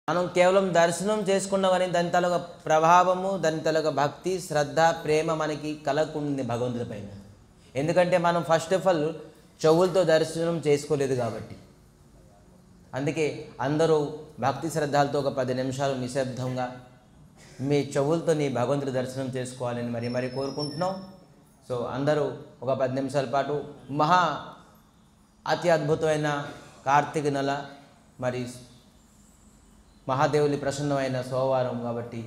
మనం కేవలం దర్శనం చేసుకున్నాం కానీ దాని తలొక ప్రభావము, దాని తలొక భక్తి, శ్రద్ధ, ప్రేమ మనకి కలగకుంది భగవంతుడి పైన. ఎందుకంటే మనం ఫస్ట్ ఆఫ్ ఆల్ చెవులతో దర్శనం చేసుకోలేదు కాబట్టి. అందుకే అందరూ భక్తి శ్రద్ధలతో ఒక 10 నిమిషాలు నిశ్శబ్దంగా మీ చెవులతో నీ భగవంతుడి దర్శనం చేసుకోవాలని మరి కోరుకుంటున్నాం. సో అందరూ ఒక 10 నిమిషాల పాటు అతి అద్భుతమైన కార్తీక నెల, మరి మహాదేవుని ప్రసన్నమైన సోమవారం కాబట్టి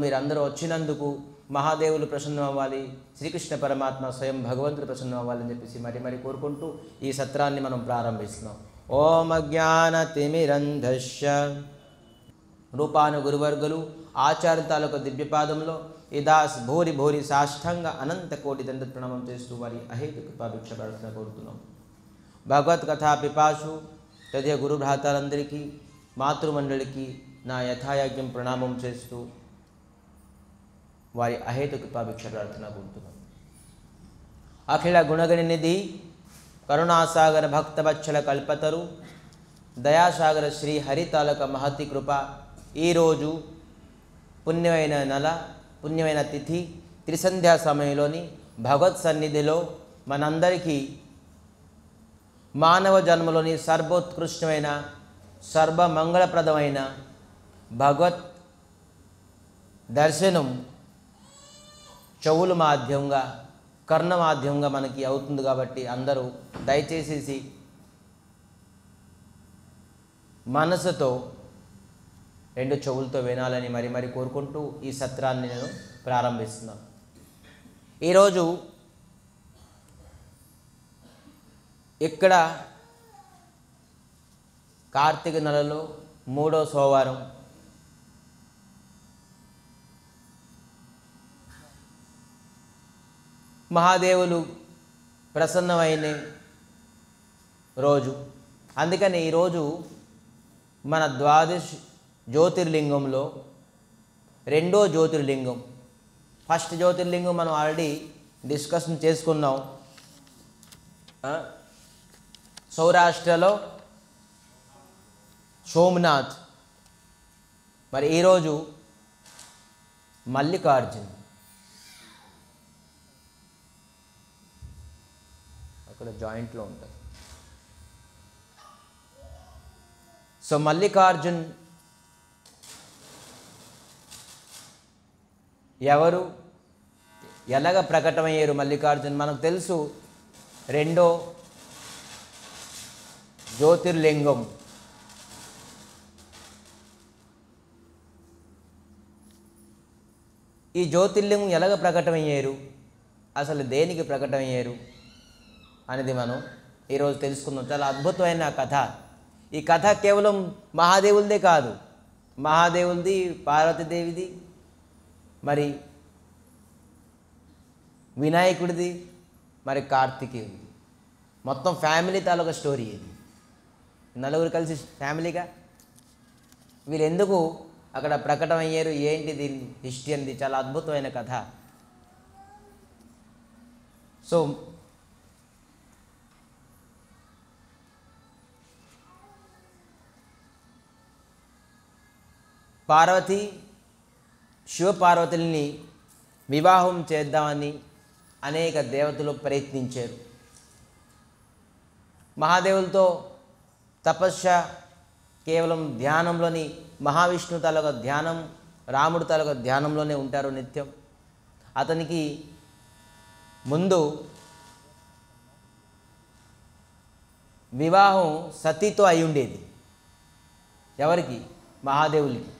మీరందరూ వచ్చినందుకు మహాదేవులు ప్రసన్నం అవ్వాలి, శ్రీకృష్ణ పరమాత్మ స్వయం భగవంతుడు ప్రసన్నం అవ్వాలని చెప్పేసి మరి కోరుకుంటూ ఈ సత్రాన్ని మనం ప్రారంభిస్తున్నాం. ఓం అజ్ఞానతిమిరంధస్య రూపాను గురువర్గులు ఆచార్య తాలూకు దివ్యపాదంలో ఇదాస్ భూరి భూరి సాష్టాంగ అనంత కోటి దండ ప్రణామం చేస్తూ వారి అహేతుక కృపాభిక్ష ప్రార్థన కోరుతున్నాం. భగవత్ కథా పిపాసు తదియ గురు భ్రాతలందరికీ, మాతృమండలికి నా యథాయాజ్ఞం ప్రణామం చేస్తూ వారి అహేతుక కృపాభిక్ష ప్రార్థన కోరుతున్నాం. అఖిల గుణగణనిధి కరుణాసాగర భక్తవత్సల కల్పతరు దయాసాగర శ్రీ హరితాలక మహతి కృప ఈరోజు పుణ్యమైన నెల, పుణ్యమైన తిథి, త్రిసంధ్యా సమయంలోని భగవత్ సన్నిధిలో మనందరికీ మానవ జన్మలోని సర్వోత్కృష్టమైన సర్వమంగళప్రదమైన భగవత్ దర్శనం చెవుల మాధ్యంగా, కర్ణ మాధ్యంగా మనకి అవుతుంది. కాబట్టి అందరూ దయచేసి మనసుతో 2 చెవులతో వినాలని మరి కోరుకుంటూ ఈ సత్రాన్ని నేను ప్రారంభిస్తున్నాను. ఈరోజు ఇక్కడ కార్తీక నెలలో 3వ సోమవారం. మహాదేవులు ప్రసన్నమైన రోజు. అందుకని ఈరోజు మన ద్వాదశ జ్యోతిర్లింగంలో 2వ జ్యోతిర్లింగం. ఫస్ట్ జ్యోతిర్లింగం మనం ఆల్రెడీ డిస్కషన్ చేసుకున్నాం. సౌరాష్ట్రలో సోమనాథ్. మరి ఈరోజు మల్లికార్జున్. అక్కడ జాయింట్లో ఉంటుంది. సో మల్లికార్జున్ ఎవరు, ఎలాగ ప్రకటమయ్యారు మల్లికార్జున్? మనకు తెలుసు 2వ జ్యోతిర్లింగం. ఈ జ్యోతిర్లింగం ఎలాగ ప్రకటమయ్యారు, అసలు దేనికి ప్రకటమయ్యారు అనేది మనం ఈరోజు తెలుసుకుందాం. చాలా అద్భుతమైన కథ. ఈ కథ కేవలం మహాదేవులదే కాదు, మహాదేవులది, పార్వతీదేవిది, మరి వినాయకుడిది, మరి కార్తికేయుడిది. మొత్తం ఫ్యామిలీ తాలూకా స్టోరీ ఇది. నలుగురు కలిసి ఫ్యామిలీగా వీళ్ళు ఎందుకు అక్కడ ప్రకటమయ్యారు, ఏంటి దీని హిస్టరీ అనేది చాలా అద్భుతమైన కథ. సో పార్వతి శివపార్వతుల్ని వివాహం చేద్దామని అనేక దేవతలు ప్రయత్నించారు. మహాదేవులతో తపస్య, కేవలం ధ్యానంలోని మహావిష్ణు తాలూకా ధ్యానం, రాముడు తాలూకా ధ్యానంలోనే ఉంటారు నిత్యం. అతనికి ముందు వివాహం సతీతో అయి ఉండేది. ఎవరికి? మహాదేవులకి.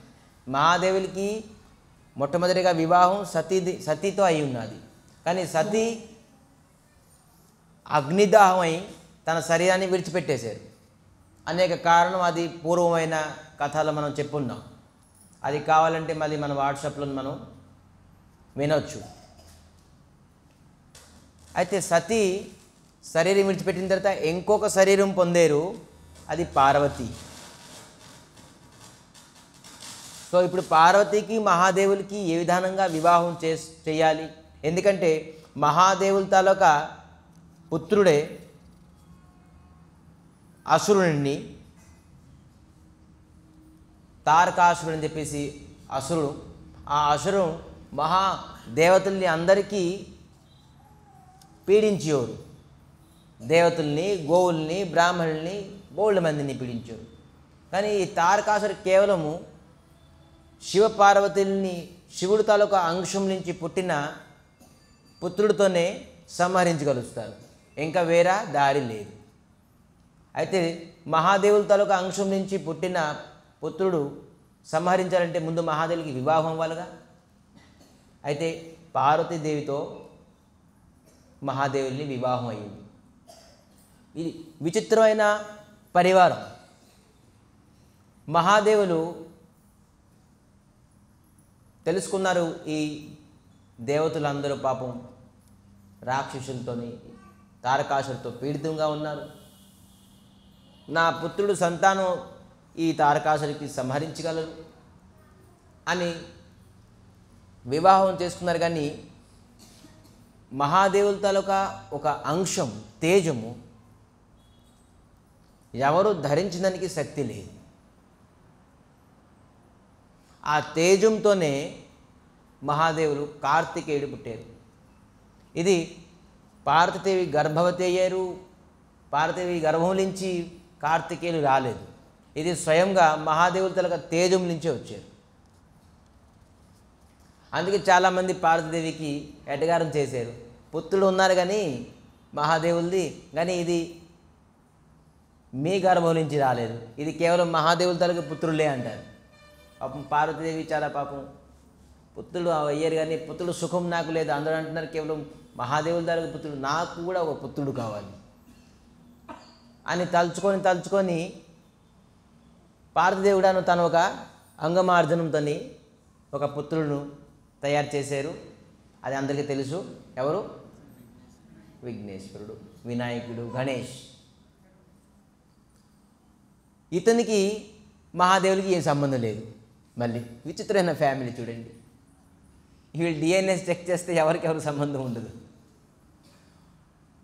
మహాదేవులకి మొట్టమొదటిగా వివాహం సతీతో అయి ఉన్నది. కానీ సతీ అగ్నిదాహమై తన శరీరాన్ని విడిచిపెట్టేశారు. అనేక కారణం, అది పూర్వమైన కథలు మనం చెప్పున్నాం. అది కావాలంటే మళ్ళీ మన వాట్సాప్లో మనం వినొచ్చు. అయితే సతీ శరీరం విడిచిపెట్టిన తర్వాత ఇంకొక శరీరం పొందారు, అది పార్వతి. సో ఇప్పుడు పార్వతికి మహాదేవులకి ఏ విధానంగా వివాహం చేయాలి? ఎందుకంటే మహాదేవుల తాలూకా పుత్రుడే అసురుణ్ణి తారకాసురుడు అని చెప్పేసి అసురుడు. ఆ అసురుడు మహా దేవతల్ని అందరికీ పీడించేవాడు. దేవతల్ని, గోవుల్ని, బ్రాహ్మణుల్ని, బోళ్ళ మందిని పీడించారు. కానీ ఈ తారకాసురు కేవలము శివపార్వతుల్ని, శివుడి తాలూకా అంశం నుంచి పుట్టిన పుత్రుడితోనే సంహరించగలుగుతారు. ఇంకా వేరే దారి లేదు. అయితే మహాదేవుల తాలూకా అంశం నుంచి పుట్టిన పుత్రుడు సంహరించాలంటే ముందు మహాదేవుడికి వివాహం అవ్వాలిగా. అయితే పార్వతీదేవితో మహాదేవుల్ని వివాహం అయ్యింది. ఇది విచిత్రమైన పరివారం. మహాదేవులు తెలుసుకున్నారు, ఈ దేవతలందరూ పాపం రాక్షసులతోని, తారకాసులతో పీడితంగా ఉన్నారు. నా పుత్రుడు సంతానం ఈ తారకాసురికి సంహరించగలరు అని వివాహం చేసుకున్నారు. కానీ మహాదేవుల తాలూకా ఒక అంశం, తేజము ఎవరు ధరించడానికి శక్తి లేదు. ఆ తేజంతోనే మహాదేవులు కార్తికేయుడు పుట్టారు. ఇది పార్వతీదేవి గర్భవతి అయ్యారు. పార్వతీదేవి గర్భం నుంచి కార్తికేయులు రాలేదు. ఇది స్వయంగా మహాదేవుల తలక తేజం నుంచే వచ్చారు. అందుకే చాలామంది పార్వతీదేవికి ఎటగారం చేశారు. పుత్రుడు ఉన్నారు కానీ మహాదేవులది, కానీ ఇది మీ గర్భం నుంచి రాలేదు, ఇది కేవలం మహాదేవుల తలక పుత్రులే అంటారు. పాపం పార్వతీదేవి చాలా పాపం పుత్రుడు అయ్యారు కానీ పుత్రుడు సుఖం నాకు లేదు. అందరూ అంటున్నారు కేవలం మహాదేవుల తలక పుత్రుడు, నాకు కూడా ఒక పుత్రుడు కావాలి అని తలుచుకొని పార్వతీదేవుడాను తను ఒక అంగమార్జనంతో ఒక పుత్రుడును తయారు చేశారు. అది అందరికీ తెలుసు. ఎవరు? విఘ్నేశ్వరుడు, వినాయకుడు, గణేష్. ఇతనికి మహాదేవుడికి ఏ సంబంధం లేదు. మళ్ళీ విచిత్రమైన ఫ్యామిలీ చూడండి. వీళ్ళు డిఎన్ఏ చెక్ చేస్తే ఎవరికి సంబంధం ఉండదు.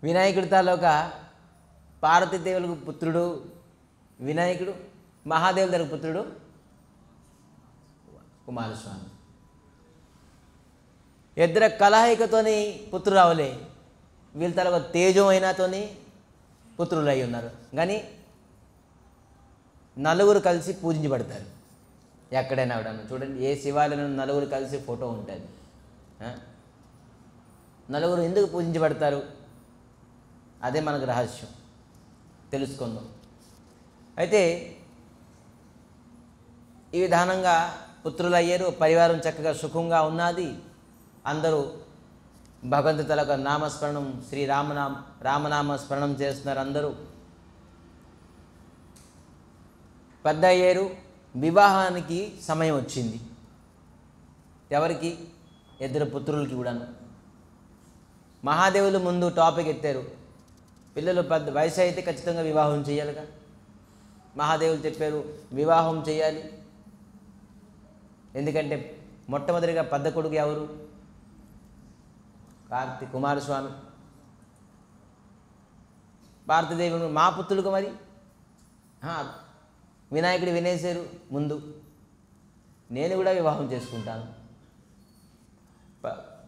వినాయకుడి తాలూకా పార్వతీదేవులకు పుత్రుడు వినాయకుడు, మహాదేవుల దగ్గర పుత్రుడు కుమారస్వామి. ఇద్దరు కలహాయికతోని పుత్రులు అవలే. వీళ్ళ తాలూకా తేజం అయినాతోని పుత్రులు అయి ఉన్నారు. కానీ నలుగురు కలిసి పూజించబడతారు. ఎక్కడైనా కూడా చూడండి, ఏ శివాలయంలో నలుగురు కలిసి ఫోటో ఉంటుంది. నలుగురు ఎందుకు పూజించబడతారు? అదే మనకు రహస్యం, తెలుసుకుందాం. అయితే ఈ విధానంగా పుత్రులు అయ్యారు. పరివారం చక్కగా సుఖంగా ఉన్నది. అందరూ భగవంతు తలక నామస్మరణం, రామనామ స్మరణం చేస్తున్నారు. అందరూ పెద్ద అయ్యారు. వివాహానికి సమయం వచ్చింది. ఎవరికి? ఇద్దరు పుత్రులకి కూడాను. మహాదేవులు ముందు టాపిక్ ఎత్తారు, పిల్లలు పెద్ద వయసు అయితే ఖచ్చితంగా వివాహం చేయాలిగా. మహాదేవులు చెప్పారు వివాహం చేయాలి. ఎందుకంటే మొట్టమొదటిగా పెద్ద కొడుకు ఎవరు? కుమారస్వామి. పార్వతీదేవి మా పుత్రులకు మరి వినాయకుడు వినేశారు ముందు, నేను కూడా వివాహం చేసుకుంటాను.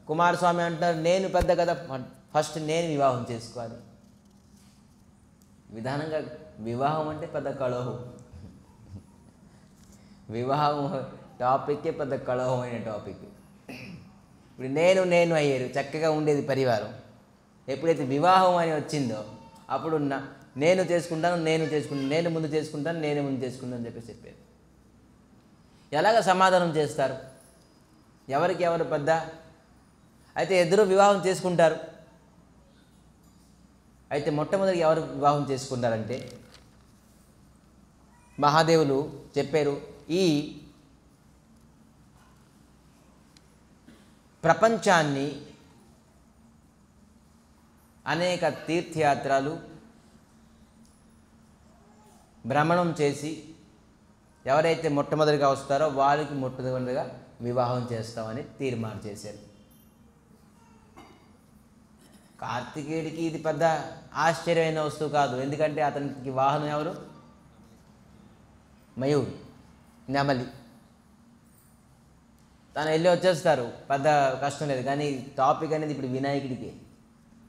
కుమారస్వామి అంటారు నేను పెద్ద కదా, ఫస్ట్ నేను వివాహం చేసుకోవాలి. విధానంగా వివాహం అంటే పెద్ద కలహం. వివాహం టాపిక్కే పెద్ద కలహమైన టాపిక్. ఇప్పుడు నేను అయ్యారు, చక్కగా ఉండేది పరివారం. ఎప్పుడైతే వివాహం అని వచ్చిందో అప్పుడు నేను చేసుకుంటాను, నేను ముందు చేసుకుంటాను అని చెప్పారు. ఎలాగ సమాధానం చేస్తారు? ఎవరికి ఎవరు పెద్ద? అయితే ఇద్దరు వివాహం చేసుకుంటారు. అయితే మొట్టమొదటి ఎవరు వివాహం చేసుకుంటారంటే మహాదేవులు చెప్పారు, ఈ ప్రపంచాన్ని అనేక తీర్థయాత్రలు భ్రమణం చేసి ఎవరైతే మొట్టమొదటిగా వస్తారో వారికి మొట్టమొదటిగా వివాహం చేస్తామని తీర్మానం చేశారు. కార్తికేయుడికి ఇది పెద్ద ఆశ్చర్యమైన వస్తువు కాదు. ఎందుకంటే అతనికి వాహనం ఎవరు? మయూరు. నెమలి. తను వెళ్ళి వచ్చేస్తారు, పెద్ద కష్టం లేదు. కానీ టాపిక్ అనేది ఇప్పుడు వినాయకుడికి.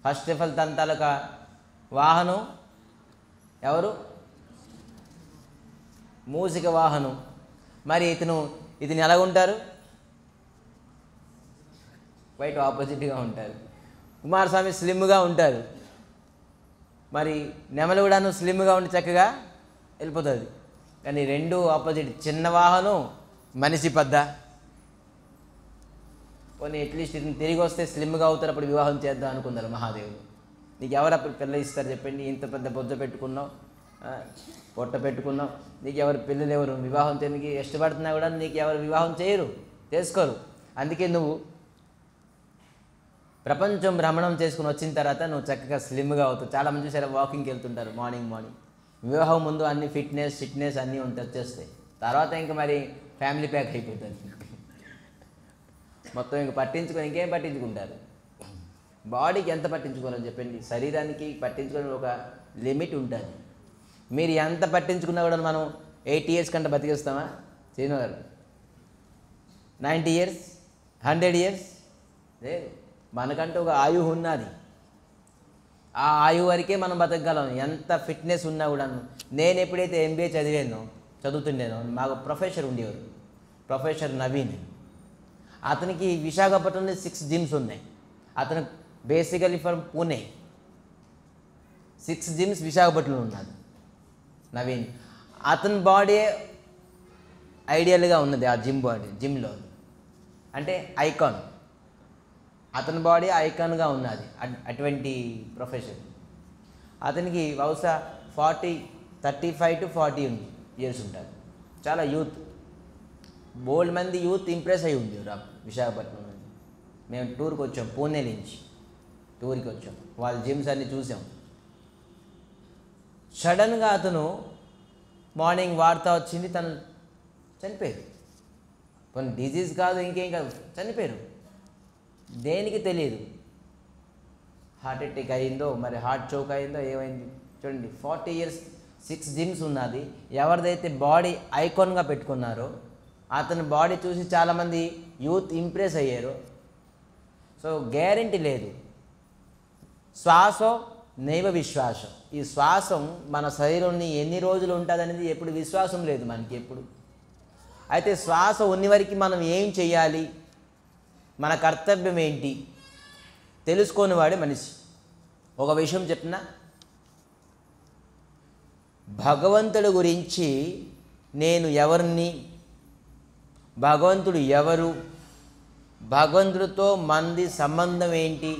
ఫస్ట్ ఆఫ్ ఆల్ తన తాలూకా వాహనం ఎవరు? మూషిక వాహనం. మరి ఇతను ఎలా ఉంటారు? వైట్ ఆపోజిట్గా ఉంటారు. కుమారస్వామి స్లిమ్గా ఉంటారు. మరి నెమలి కూడాను స్లిమ్గా ఉండి చక్కగా వెళ్ళిపోతుంది. కానీ రెండు ఆపోజిట్. చిన్న వాహనం, మనిషి పెద్ద. కొన్ని అట్లీస్ట్ ఇతను తిరిగి వస్తే స్లిమ్గా అవుతారు, అప్పుడు వివాహం చేద్దాం అనుకున్నారు మహాదేవుడు. నీకు ఎవరు అప్పుడు పిల్ల ఇస్తారు చెప్పండి? ఇంత పెద్ద బొజ్జ పెట్టుకున్నావు, పొట్ట పెట్టుకున్నావు, నీకు ఎవరు పిల్లలు ఎవరు? వివాహం చేయడానికి ఇష్టపడుతున్నా కూడా నీకు ఎవరు వివాహం చేయరు, చేసుకోరు. అందుకే నువ్వు ప్రపంచం భ్రమణం చేసుకుని వచ్చిన తర్వాత నువ్వు చక్కగా స్లిమ్గా అవుతావు. చాలామంది చూసారా వాకింగ్కి వెళ్తుంటారు మార్నింగ్. వివాహం ముందు అన్ని ఫిట్నెస్ అన్నీ వచ్చేస్తాయి. తర్వాత ఇంకా మరి ఫ్యామిలీ ప్యాక్ అయిపోతుంది మొత్తం. ఇంక ఇంకేం పట్టించుకుంటారు? బాడీకి ఎంత పట్టించుకోవాలని చెప్పండి? శరీరానికి పట్టించుకునే ఒక లిమిట్ ఉంటుంది. మీరు ఎంత పట్టించుకున్నా కూడా మనం 80 years కంటే బతికేస్తామా? శ్రీను గారు 90 years, 100 years లేదు. మనకంటూ ఒక ఆయువు ఉన్నది. ఆ ఆయువు వరకే మనం బతకగలం, ఎంత ఫిట్నెస్ ఉన్నా కూడా. నేను ఎప్పుడైతే MBA చదువుతుండేనో మాకు ప్రొఫెసర్ ఉండేవారు, ప్రొఫెసర్ నవీన్. అతనికి విశాఖపట్నంలో 6 gyms ఉన్నాయి. అతను బేసికలీ ఫ్రమ్ పూణే. 6 gyms విశాఖపట్నంలో ఉన్నది నవీన్. అతని బాడీ ఐడియల్గా ఉన్నది ఆ జిమ్లో. అంటే ఐకాన్. అతని బాడీ ఐకాన్గా ఉన్నది. అటువంటి ప్రొఫెషన్. అతనికి బహుశా 35 to 40 years ఉంటుంది. చాలా యూత్, బోల్డ్ మంది యూత్ ఇంప్రెస్ అయ్యి ఉంది విశాఖపట్నం నుండి. మేము టూర్కి వచ్చాం, పూణే నుంచి టూర్కి వచ్చాం. వాళ్ళ జిమ్స్ అన్నీ చూసాం. సడన్గా అతను మార్నింగ్ వార్త వచ్చింది, తను చనిపోయారు. కొన్ని డిజీజ్ కాదు, ఇంకేం కాదు, చనిపోయారు. దేనికి తెలియదు. హార్ట్ అటాక్ అయిందో, మరి హార్ట్ చోక్ అయిందో, ఏమైంది చూడండి. 40 years 6 gyms ఉన్నది. ఎవరిదైతే బాడీ ఐకాన్గా పెట్టుకున్నారో అతని బాడీ చూసి చాలామంది యూత్ ఇంప్రెస్ అయ్యారు. సో గ్యారెంటీ లేదు. శ్వాసం నైవ విశ్వాసం. ఈ శ్వాసం మన శరీరంని ఎన్ని రోజులు ఉంటుంది అనేది ఎప్పుడు విశ్వాసం లేదు మనకి ఎప్పుడు. అయితే శ్వాస ఉన్న వరకు మనం ఏం చేయాలి, మన కర్తవ్యం ఏంటి తెలుసుకొనివాడే మనిషి. ఒక విషయం చెప్పిన, భగవంతుడి గురించి నేను ఎవరిని, భగవంతుడు ఎవరు, భగవంతుడితో మంది సంబంధం ఏంటి,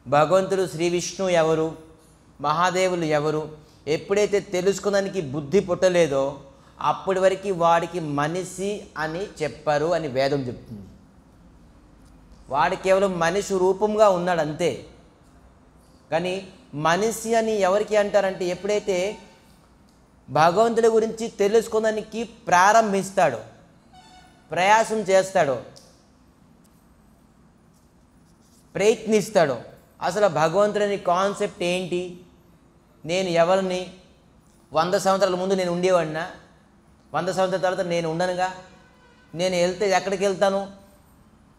భగవంతుడు శ్రీ విష్ణు ఎవరు, మహాదేవులు ఎవరు, ఎప్పుడైతే తెలుసుకోవడానికి బుద్ధి పుట్టలేదో అప్పటి వరకు వాడికి మనిషి అని చెప్పరు అని వేదం చెప్తుంది. వాడు కేవలం మనిషి రూపంగా ఉన్నాడు అంతే. కానీ మనిషి అని ఎవరికి అంటారంటే ఎప్పుడైతే భగవంతుడి గురించి తెలుసుకోవడానికి ప్రారంభిస్తాడో, ప్రయాసం చేస్తాడో, ప్రయత్నిస్తాడో. అసలు భగవంతుడి కాన్సెప్ట్ ఏంటి, నేను ఎవరిని, 100 సంవత్సరాల ముందు నేను ఉండేవాడినా, 100 సంవత్సరాల తర్వాత నేను ఉండనుగా, నేను వెళ్తే ఎక్కడికి వెళ్తాను,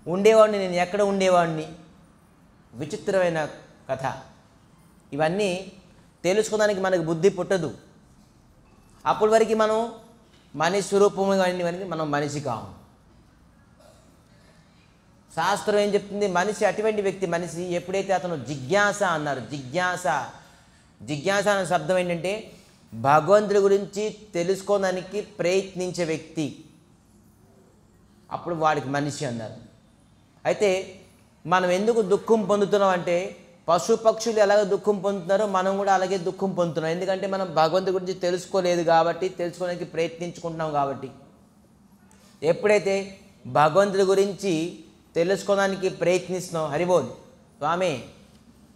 ఉండేవాడిని నేను ఎక్కడ ఉండేవాడిని. విచిత్రమైన కథ. ఇవన్నీ తెలుసుకోవడానికి మనకు బుద్ధి పుట్టదు. అప్పటి వరకు మనం మనిషి స్వరూపంగా మనం మనిషి కాము. శాస్త్రం ఏం చెప్తుంది, మనిషి అటువంటి వ్యక్తి. మనిషి ఎప్పుడైతే అతను జిజ్ఞాస అన్నారు, జిజ్ఞాస అనే శబ్దం ఏంటంటే భగవంతుడి గురించి తెలుసుకోవడానికి ప్రయత్నించే వ్యక్తి, అప్పుడు వాడికి మనిషి అన్నారు. అయితే మనం ఎందుకు దుఃఖం పొందుతున్నాం అంటే, పశు పక్షులు ఎలాగ దుఃఖం పొందుతున్నారో మనం కూడా అలాగే దుఃఖం పొందుతున్నాం. ఎందుకంటే మనం భగవంతుడి గురించి తెలుసుకోలేదు కాబట్టి, తెలుసుకోవడానికి ప్రయత్నించుకుంటున్నాం కాబట్టి. ఎప్పుడైతే భగవంతుడి గురించి తెలుసుకోవడానికి ప్రయత్నిస్తున్నాం, హరిబోల్ స్వామి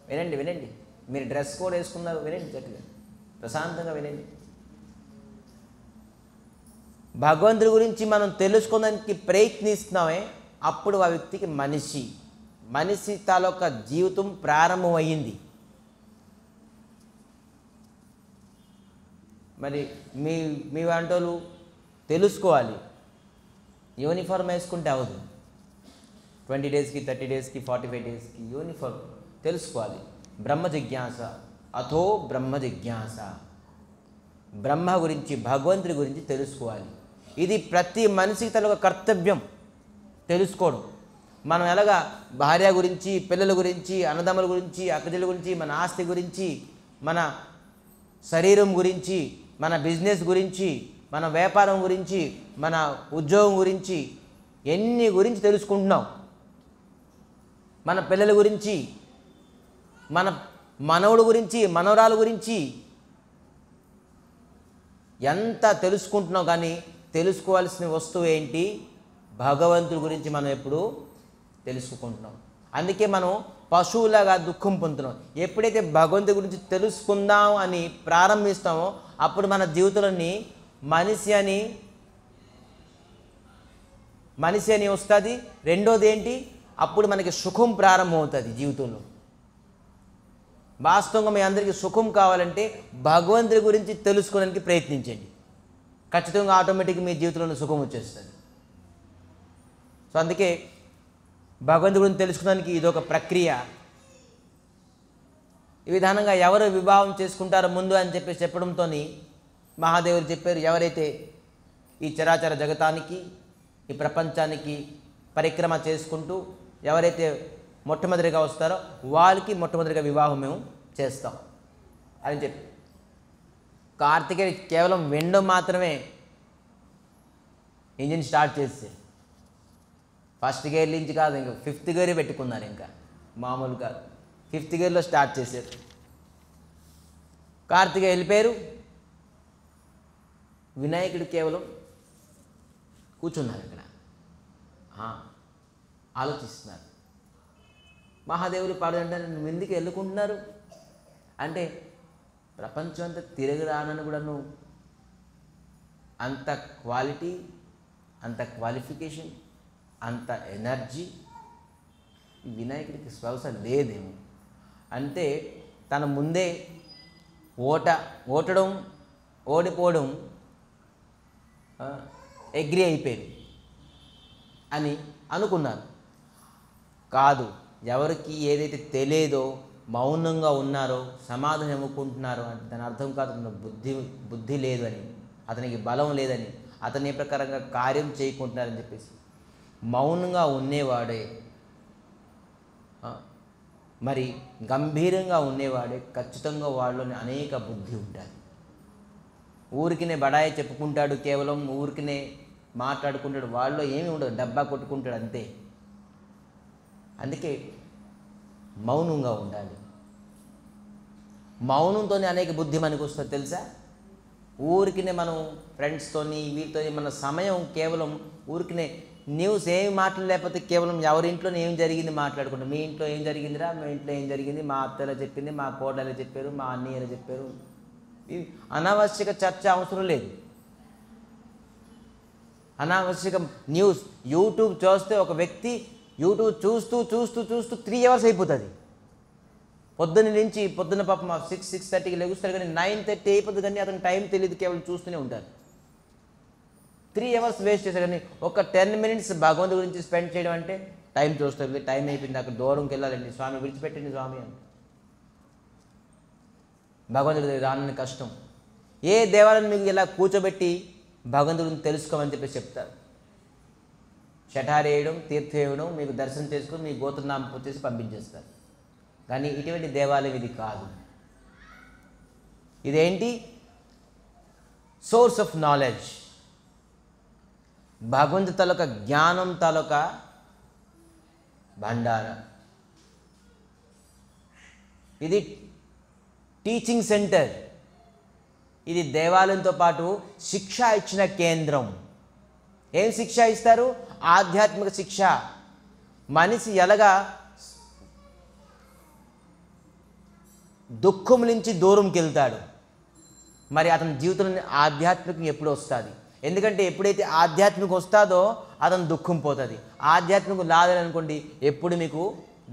వినండి, మీరు డ్రెస్ కోడ్ వేసుకున్నారు, వినండి చక్కగా ప్రశాంతంగా వినండి. భగవంతుడి గురించి మనం తెలుసుకోవడానికి ప్రయత్నిస్తున్నామే, అప్పుడు ఆ వ్యక్తికి మనిషి తాలూకా జీవితం ప్రారంభమయ్యింది. మరి మీ వంటలు తెలుసుకోవాలి. యూనిఫామ్ వేసుకుంటే అవ్వదు. 20 డేస్కి, 30 డేస్కి, 45 డేస్కి యూనిఫామ్ తెలుసుకోవాలి. బ్రహ్మ జిజ్ఞాస, అథో బ్రహ్మ జిజ్ఞాస. బ్రహ్మ గురించి, భగవంతుడి గురించి తెలుసుకోవాలి. ఇది ప్రతి మనిషికి తన ఒక కర్తవ్యం తెలుసుకోవడం. మనం ఎలాగా భార్య గురించి, పిల్లల గురించి, అన్నదమ్ముల గురించి, అక్కచెల్లెల గురించి, మన ఆస్తి గురించి, మన శరీరం గురించి, మన బిజినెస్ గురించి, మన వ్యాపారం గురించి, మన ఉద్యోగం గురించి, ఎన్ని గురించి తెలుసుకుంటున్నాం. మన పిల్లల గురించి, మన మనవడు గురించి, మనవరాల గురించి ఎంత తెలుసుకుంటున్నాం. కానీ తెలుసుకోవాల్సిన వస్తువు ఏంటి? భగవంతుడి గురించి మనం ఎప్పుడు తెలుసుకుంటున్నాం. అందుకే మనం పశువులాగా దుఃఖం పొందుతున్నాం. ఎప్పుడైతే భగవంతుడి గురించి తెలుసుకుందాం అని ప్రారంభిస్తామో అప్పుడు మన జీవితంలోని మనిషి అని వస్తుంది. రెండోది ఏంటి? అప్పుడు మనకి సుఖం ప్రారంభమవుతుంది జీవితంలో. వాస్తవంగా మీ అందరికీ సుఖం కావాలంటే భగవంతుడి గురించి తెలుసుకోవడానికి ప్రయత్నించండి. ఖచ్చితంగా ఆటోమేటిక్గా మీ జీవితంలో సుఖం వచ్చేస్తుంది. సో అందుకే భగవంతుడి గురించి తెలుసుకోవడానికి ఇదొక ప్రక్రియ. ఈ విధానంగా ఎవరు వివాహం చేసుకుంటారో ముందు అని చెప్పడంతో మహాదేవులు చెప్పారు, ఎవరైతే ఈ చరాచర జగతానికి, ఈ ప్రపంచానికి పరిక్రమ చేసుకుంటూ ఎవరైతే మొట్టమొదటిగా వస్తారో వాళ్ళకి మొట్టమొదటిగా వివాహం మేము చేస్తాం అని చెప్పి. కార్తికేయ కేవలం వినడం మాత్రమే ఇంజిన్ స్టార్ట్ చేస్తే ఫస్ట్ గేర్ నుంచి కాదు, ఇంకా 5th గేర్ పెట్టుకున్నారు. ఇంకా మామూలు కాదు, 5th గేర్లో స్టార్ట్ చేశారు. కార్తికేయ వెళ్ళిపోయారు. వినాయకుడు కేవలం కూర్చున్నారు ఇక్కడ, ఆలోచిస్తున్నారు. మహాదేవులు పాడుదంటే నువ్వు ఎందుకు వెళ్ళుకుంటున్నారు అంటే, ప్రపంచం అంతా తిరగరానని కూడా నువ్వు అంత క్వాలిటీ, అంత క్వాలిఫికేషన్, అంత ఎనర్జీ వినాయకుడికి స్పర్శ లేదేమో అంటే తన ముందే ఓటడం, ఓడిపోవడం అగ్రీ అయిపోయారు అని అనుకున్నారు. కాదు, ఎవరికి ఏదైతే తెలియదో మౌనంగా ఉన్నారో, సమాధానం ఇవ్వకుంటున్నారో అంటే దాని అర్థం కాదు బుద్ధి లేదు అని, అతనికి బలం లేదని, అతని ప్రకారంగా కార్యం చేయకుంటున్నారని చెప్పేసి. మౌనంగా ఉండేవాడే, మరి గంభీరంగా ఉండేవాడే ఖచ్చితంగా వాళ్ళలోని అనేక బుద్ధి ఉంటుంది. ఊరికినే బడాయి చెప్పుకుంటాడు, కేవలం ఊరికినే మాట్లాడుకుంటాడు, వాళ్ళలో ఏమీ ఉండదు, డబ్బా కొట్టుకుంటాడు అంతే. అందుకే మౌనంగా ఉండాలి. మౌనంతోనే అనేక బుద్ధి మనకు వస్తుంది తెలుసా. ఊరికినే మనం ఫ్రెండ్స్తోని వీటితో మన సమయం కేవలం ఊరికినే న్యూస్ ఏమి మాట్లాడలేకపోతే కేవలం ఎవరింట్లో ఏం జరిగింది మాట్లాడుకుంటాం. మీ ఇంట్లో ఏం జరిగిందిరా, మా ఇంట్లో ఏం జరిగింది, మా అత్తలో చెప్పింది, మా కోడలు చెప్పారు, మా అన్నయ్యలు చెప్పారు. ఇది అనావశ్యక చర్చ అవసరం లేదు. అనావశ్యక న్యూస్ యూట్యూబ్ చూస్తే ఒక వ్యక్తి యూట్యూబ్ చూస్తూ 3 hours అయిపోతుంది. పొద్దున్న పాపం 6-6:30కి లెగుస్తారు, కానీ 9:30 అయిపోతుంది, కానీ అతనికి టైం తెలియదు, కేవలం చూస్తూనే ఉంటారు. 3 hours వేస్ట్ చేశారు. కానీ ఒక 10 minutes భగవంతుడి గురించి స్పెండ్ చేయడం అంటే టైం చూస్తుంది, టైం అయిపోయింది, అక్కడ దూరంకి వెళ్ళాలండి, స్వామి విడిచిపెట్టండి స్వామి అని. భగవంతుడి రానని కష్టం. ఏ దేవాలయం మీకు ఇలా కూర్చోబెట్టి భగవంతుడిని తెలుసుకోమని చెప్పి చెప్తారు. షఠారి వేయడం, తీర్థం వేయడం, మీకు దర్శనం చేసుకుని మీ గోత్రనామం వచ్చేసి పంపించేస్తారు. కానీ ఇటువంటి దేవాలయం ఇది కాదు. ఇదేంటి? సోర్స్ ఆఫ్ నాలెడ్జ్, భగవంతు తాలూకా జ్ఞానం తాలూకా భండార. ఇది టీచింగ్ సెంటర్. ఇది దేవాలయంతో పాటు శిక్ష ఇచ్చిన కేంద్రం. ఏం శిక్ష ఇస్తారు? ఆధ్యాత్మిక శిక్ష. మనిషి ఎలాగా దుఃఖం నుంచి దూరంకి వెళ్తాడు, మరి అతని జీవితంలో ఆధ్యాత్మికం ఎప్పుడు వస్తుంది? ఎందుకంటే ఎప్పుడైతే ఆధ్యాత్మికం వస్తుందో అతను దుఃఖం పోతుంది. ఆధ్యాత్మికం లాదని అనుకోండి, ఎప్పుడు మీకు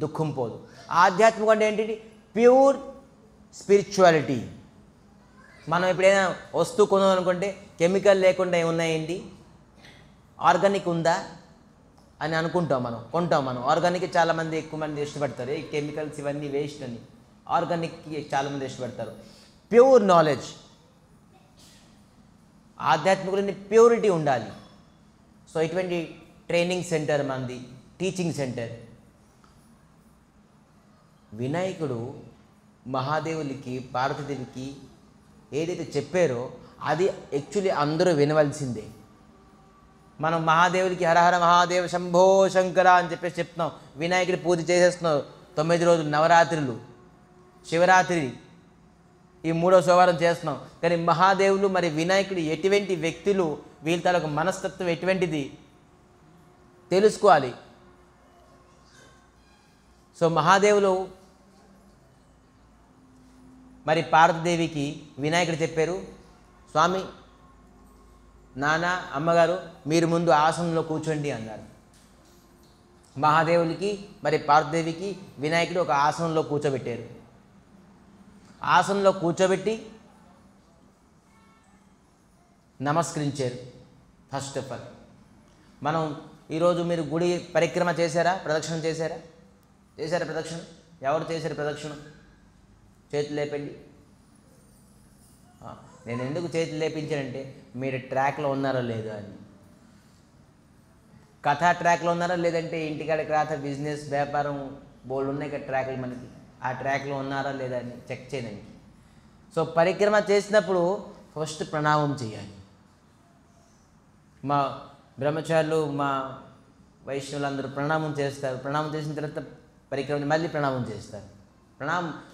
దుఃఖం పోదు. ఆధ్యాత్మికం అంటే ఏంటి? Pure spirituality. మనం ఎప్పుడైనా వస్తువు కొనాలనుకుంటే కెమికల్ లేకుండా ఏమున్నాయండి, ఆర్గానిక్ ఉందా అని అనుకుంటాం, కొంటాం. ఆర్గానిక్ చాలామంది ఎక్కువ మంది ఇష్టపడతారు, ఈ కెమికల్స్ ఇవన్నీ వేస్ట్ అని. ఆర్గానిక్కి చాలామంది ఇష్టపడతారు. ప్యూర్ నాలెడ్జ్, ఆధ్యాత్మికులని ప్యూరిటీ ఉండాలి. సో ఇటువంటి ట్రైనింగ్ సెంటర్ మనది, టీచింగ్ సెంటర్. వినాయకుడు మహాదేవునికి పార్వతీదేవికి ఏదైతే చెప్పారో అది యాక్చువల్లీ అందరూ వినవలసిందే. మనం మహాదేవుడికి హరహర మహాదేవ శంభో శంకర అని చెప్పేసి చెప్తున్నాం, వినాయకుడి పూజ చేసేస్తున్నాం 9 రోజులు, నవరాత్రులు, శివరాత్రి, ఈ 3వ సోమవారం చేస్తున్నాం. కానీ మహాదేవులు మరి వినాయకుడు ఎటువంటి వ్యక్తులు, వీళ్ళ తాలూకు మనస్తత్వం ఎటువంటిది తెలుసుకోవాలి. సో మహాదేవులు మరి పార్వతీదేవికి వినాయకుడు చెప్పారు, స్వామి, నాన్న, అమ్మగారు మీరు ముందు ఆసనంలో కూర్చోండి అన్నారు. మహాదేవునికి మరి పార్వతీదేవికి వినాయకుడు ఒక ఆసనంలో కూర్చోబెట్టారు. ఆసనంలో కూర్చోబెట్టి నమస్కరించారు. ఫస్ట్ ఆఫ్ ఆల్ మనం ఈరోజు మీరు గుడి పరిక్రమ చేశారా, ప్రదక్షిణ చేశారా? ప్రదక్షిణ ఎవరు చేశారు? ప్రదక్షిణ చేతులు లేపండి. నేను ఎందుకు చేతులు లేపించానంటే మీరు ట్రాక్లో ఉన్నారో లేదో అని. కథా ట్రాక్లో ఉన్నారా, లేదంటే ఇంటికాడ కథ, బిజినెస్, వ్యాపారం బోల్డ్ ఉన్నాయి కదా ట్రాక్లు మనకి, ఆ ట్రాక్లో ఉన్నారా లేదా అని చెక్ చేయడానికి. సో పరిక్రమ చేసినప్పుడు ఫస్ట్ ప్రణామం చేయాలి. మా బ్రహ్మచారులు, మా వైష్ణవులు అందరూ ప్రణామం చేస్తారు. ప్రణామం చేసిన తర్వాత పరిక్రమ మళ్ళీ ప్రణామం చేస్తారు.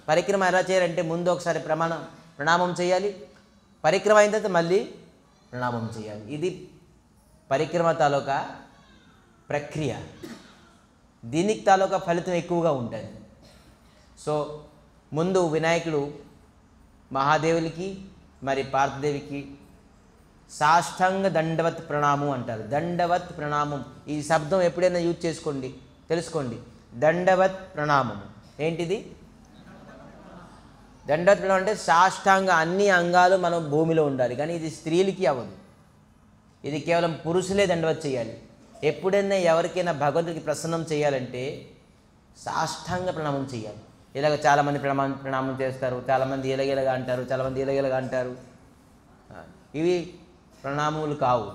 పరిక్రమ ఎలా చేయాలంటే ముందు ఒకసారి ప్రణామం చేయాలి, పరిక్రమ అయిన తర్వాత మళ్ళీ ప్రణామం చేయాలి. ఇది పరిక్రమ తాలూకా ప్రక్రియ. దీనికి తాలూకా ఫలితం ఎక్కువగా ఉంటుంది. సో ముందు వినాయకుడు మహాదేవునికి మరి పార్వతీదేవికి సాష్టాంగ దండవత్ ప్రణామం అంటారు. దండవత్ ప్రణామం, ఈ శబ్దం ఎప్పుడైనా యూజ్ చేసుకోండి, తెలుసుకోండి. దండవత్ ప్రణామం ఏంటిది? దండవత్ ప్రణామం అంటే సాష్టాంగ, అన్ని అంగాలు మనం భూమిలో ఉండాలి. కానీ ఇది స్త్రీలకి అవ్వదు, ఇది కేవలం పురుషులే దండవత్ చేయాలి. ఎప్పుడైనా ఎవరికైనా భగవంతుడికి ప్రసన్నం చేయాలంటే సాష్టాంగ ప్రణామం చేయాలి. ఇలాగ చాలామంది ప్రణామం చేస్తారు, చాలామంది ఇలగిలగా అంటారు, చాలామంది ఇలగిలగా అంటారు. ఇవి ప్రణామములు కావు.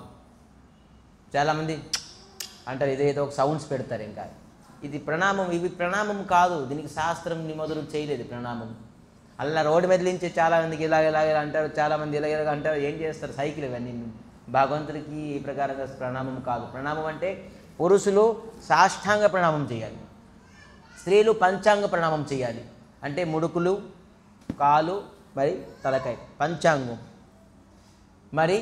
చాలామంది అంటారు, ఇదేదో ఒక సౌండ్స్ పెడతారు. ఇంకా ఇది ప్రణామం, ఇవి ప్రణామం కాదు. దీనికి శాస్త్రం మొదలు చేయలేదు ప్రణామం. అలా రోడ్డు మీద నుంచి చాలామందికి ఇలాగ అంటారు, చాలామంది ఇలాగ అంటారు. ఏం చేస్తారు? సైకిల్ ఇవన్నీ. భగవంతుడికి ఈ ప్రకారంగా ప్రణామం కాదు. ప్రణామం అంటే పురుషులు సాష్టాంగ ప్రణామం చేయాలి, స్త్రీలు పంచాంగ ప్రణామం చేయాలి. అంటే ముడుకులు, కాలు, మరి తలకాయ, పంచాంగం. మరి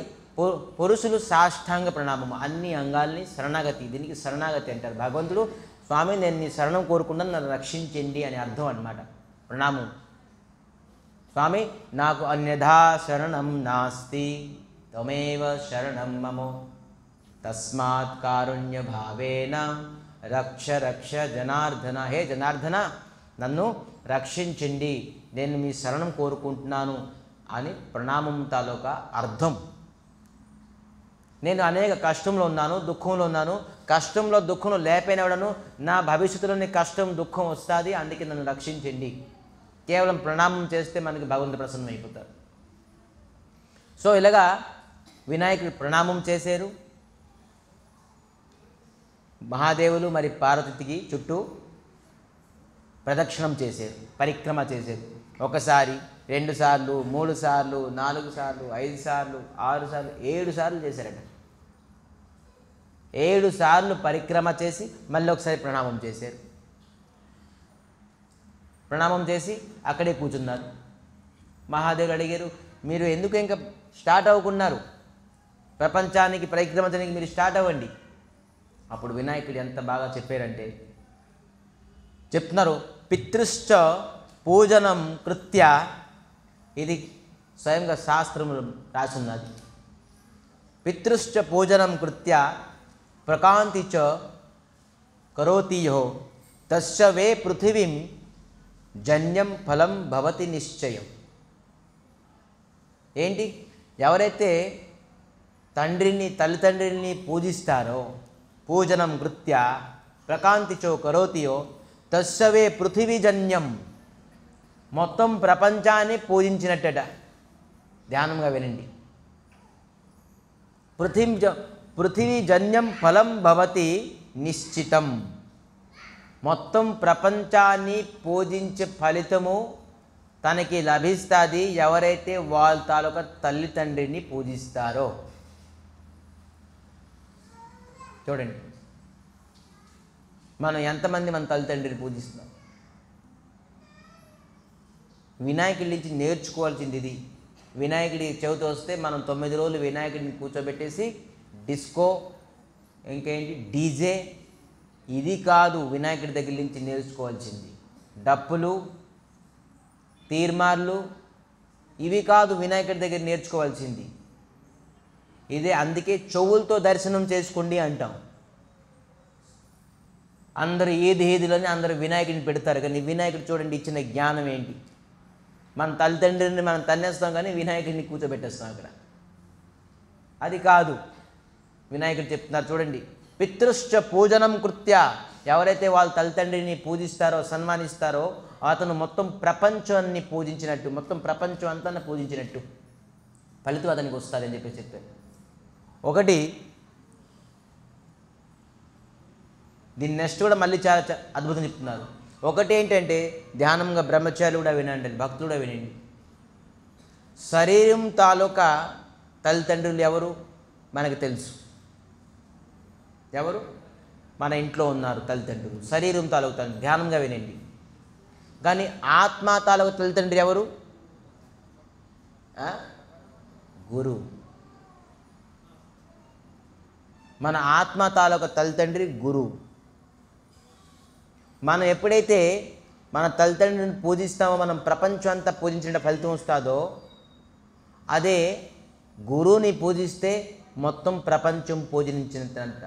పురుషులు సాష్టాంగ ప్రణామం, అన్ని అంగాల్ని శరణాగతి. దీనికి శరణాగతి అంటారు. భగవంతుడు, స్వామి నేను నీ శరణం కోరుకున్నాను, నన్ను రక్షించండి అని అర్థం అన్నమాట ప్రణామం. స్వామి నాకు అన్యథా శరణం నాస్తి, త్వమేవ శరణం మమ, తస్మాత్ కారుణ్య భావేన రక్ష రక్ష జనార్దన. హే జనార్దన, నన్ను రక్షించండి, నేను మీ శరణం కోరుకుంటున్నాను అని ప్రణామం తాలూకా అర్థం. నేను అనేక కష్టంలో ఉన్నాను, దుఃఖంలో ఉన్నాను, కష్టంలో దుఃఖంలో లేపైనవడను, నా భవిష్యత్తులోని కష్టం దుఃఖం వస్తుంది, అందుకే నన్ను రక్షించండి. కేవలం ప్రణామం చేస్తే మనకి భగవంతుడు ప్రసన్నం అయిపోతారు. సో ఇలాగా వినాయకుడు ప్రణామం చేశారు. మహాదేవులు మరి పార్వతికి చుట్టూ ప్రదక్షిణం చేశారు, పరిక్రమ చేశారు. 1 సారి, 2 సార్లు, 3 సార్లు, 4 సార్లు, 5 సార్లు, 6 సార్లు, 7 సార్లు చేశారట. 7 సార్లు పరిక్రమ చేసి మళ్ళీ ఒకసారి ప్రణామం చేశారు. ప్రణామం చేసి అక్కడే కూర్చున్నారు. మహాదేవుడు అడిగారు, మీరు ఎందుకు ఇంకా స్టార్ట్ అవ్వకున్నారు? ప్రపంచానికి పరిక్రమ చేయడానికి మీరు స్టార్ట్ అవ్వండి. అప్పుడు వినాయకుడు ఎంత బాగా చెప్పారంటే చెప్తున్నారు, పితృశ్చ పూజనం కృత్య, ఇది స్వయంగా శాస్త్రములు రాసున్నది. పితృశ్చ పూజనం కృత్య ప్రకాంతి చ కరోతియో తస్య వే పృథివీం జన్యం ఫలం భవతి నిశ్చయం. ఏంటి? ఎవరైతే తల్లిదండ్రిని పూజిస్తారో, పూజనం కృత్య ప్రకాంతిచో కరోతియో తస్సవే పృథివీజన్యం, మొత్తం ప్రపంచాన్ని పూజించినట్టట. ధ్యానంగా వినండి. పృథివీజన్యం ఫలం భవతి నిశ్చితం, మొత్తం ప్రపంచాన్ని పూజించే ఫలితము తనకి లభిస్తుంది ఎవరైతే వాళ్ళ తాలూకా తల్లిదండ్రిని పూజిస్తారో. చూడండి, మనం ఎంతమంది మన తల్లిదండ్రిని పూజిస్తున్నాం? వినాయకుడి నుంచి నేర్చుకోవాల్సింది ఇది. వినాయకుడి చవితి వస్తే మనం 9 రోజులు వినాయకుడిని కూర్చోబెట్టేసి డిస్కో, ఇంకేంటి డీజే, ఇది కాదు వినాయకుడి దగ్గర నుంచి నేర్చుకోవాల్సింది. డప్పులు, తీర్మార్లు, ఇవి కాదు వినాయకుడి దగ్గర నేర్చుకోవాల్సింది. ఇదే అందుకే చెవులతో దర్శనం చేసుకోండి అంటాం. అందరూ ఏదిలోనే అందరూ వినాయకుడిని పెడతారు, కానీ వినాయకుడు చూడండి ఇచ్చిన జ్ఞానం ఏంటి? మన తల్లిదండ్రులని మనం తన్నేస్తాం, కానీ వినాయకుడిని కూర్చోబెట్టేస్తాం అక్కడ. అది కాదు. వినాయకుడు చెప్తున్నారు చూడండి, పితృశ్చ పూజనం కృత్య, ఎవరైతే వాళ్ళ తల్లిదండ్రిని పూజిస్తారో, సన్మానిస్తారో అతను మొత్తం ప్రపంచాన్ని పూజించినట్టు, మొత్తం ప్రపంచం అంతా పూజించినట్టు ఫలితం అతనికి వస్తుందని చెప్పారు. ఒకటి, దీన్ని నెక్స్ట్ కూడా మళ్ళీ చాలా అద్భుతం చెప్తున్నారు. ఒకటి ఏంటంటే ధ్యానంగా బ్రహ్మచారి కూడా వినండి, భక్తులు కూడా వినండి. శరీరం తాలూకా తల్లిదండ్రులు ఎవరు మనకు తెలుసు. ఎవరు? మన ఇంట్లో ఉన్నారు తల్లిదండ్రులు, శరీరం తాలూకా తల్లి, ధ్యానంగా వినండి. కానీ ఆత్మ తాలూకా తల్లిదండ్రులు ఎవరు? గురువు. మన ఆత్మ తాలూకా తల్లిదండ్రి గురువు. మనం ఎప్పుడైతే మన తల్లిదండ్రులను పూజిస్తామో, మనం ప్రపంచం అంతా పూజించిన ఫలితం వస్తుందో, అదే గురువుని పూజిస్తే మొత్తం ప్రపంచం పూజించినంత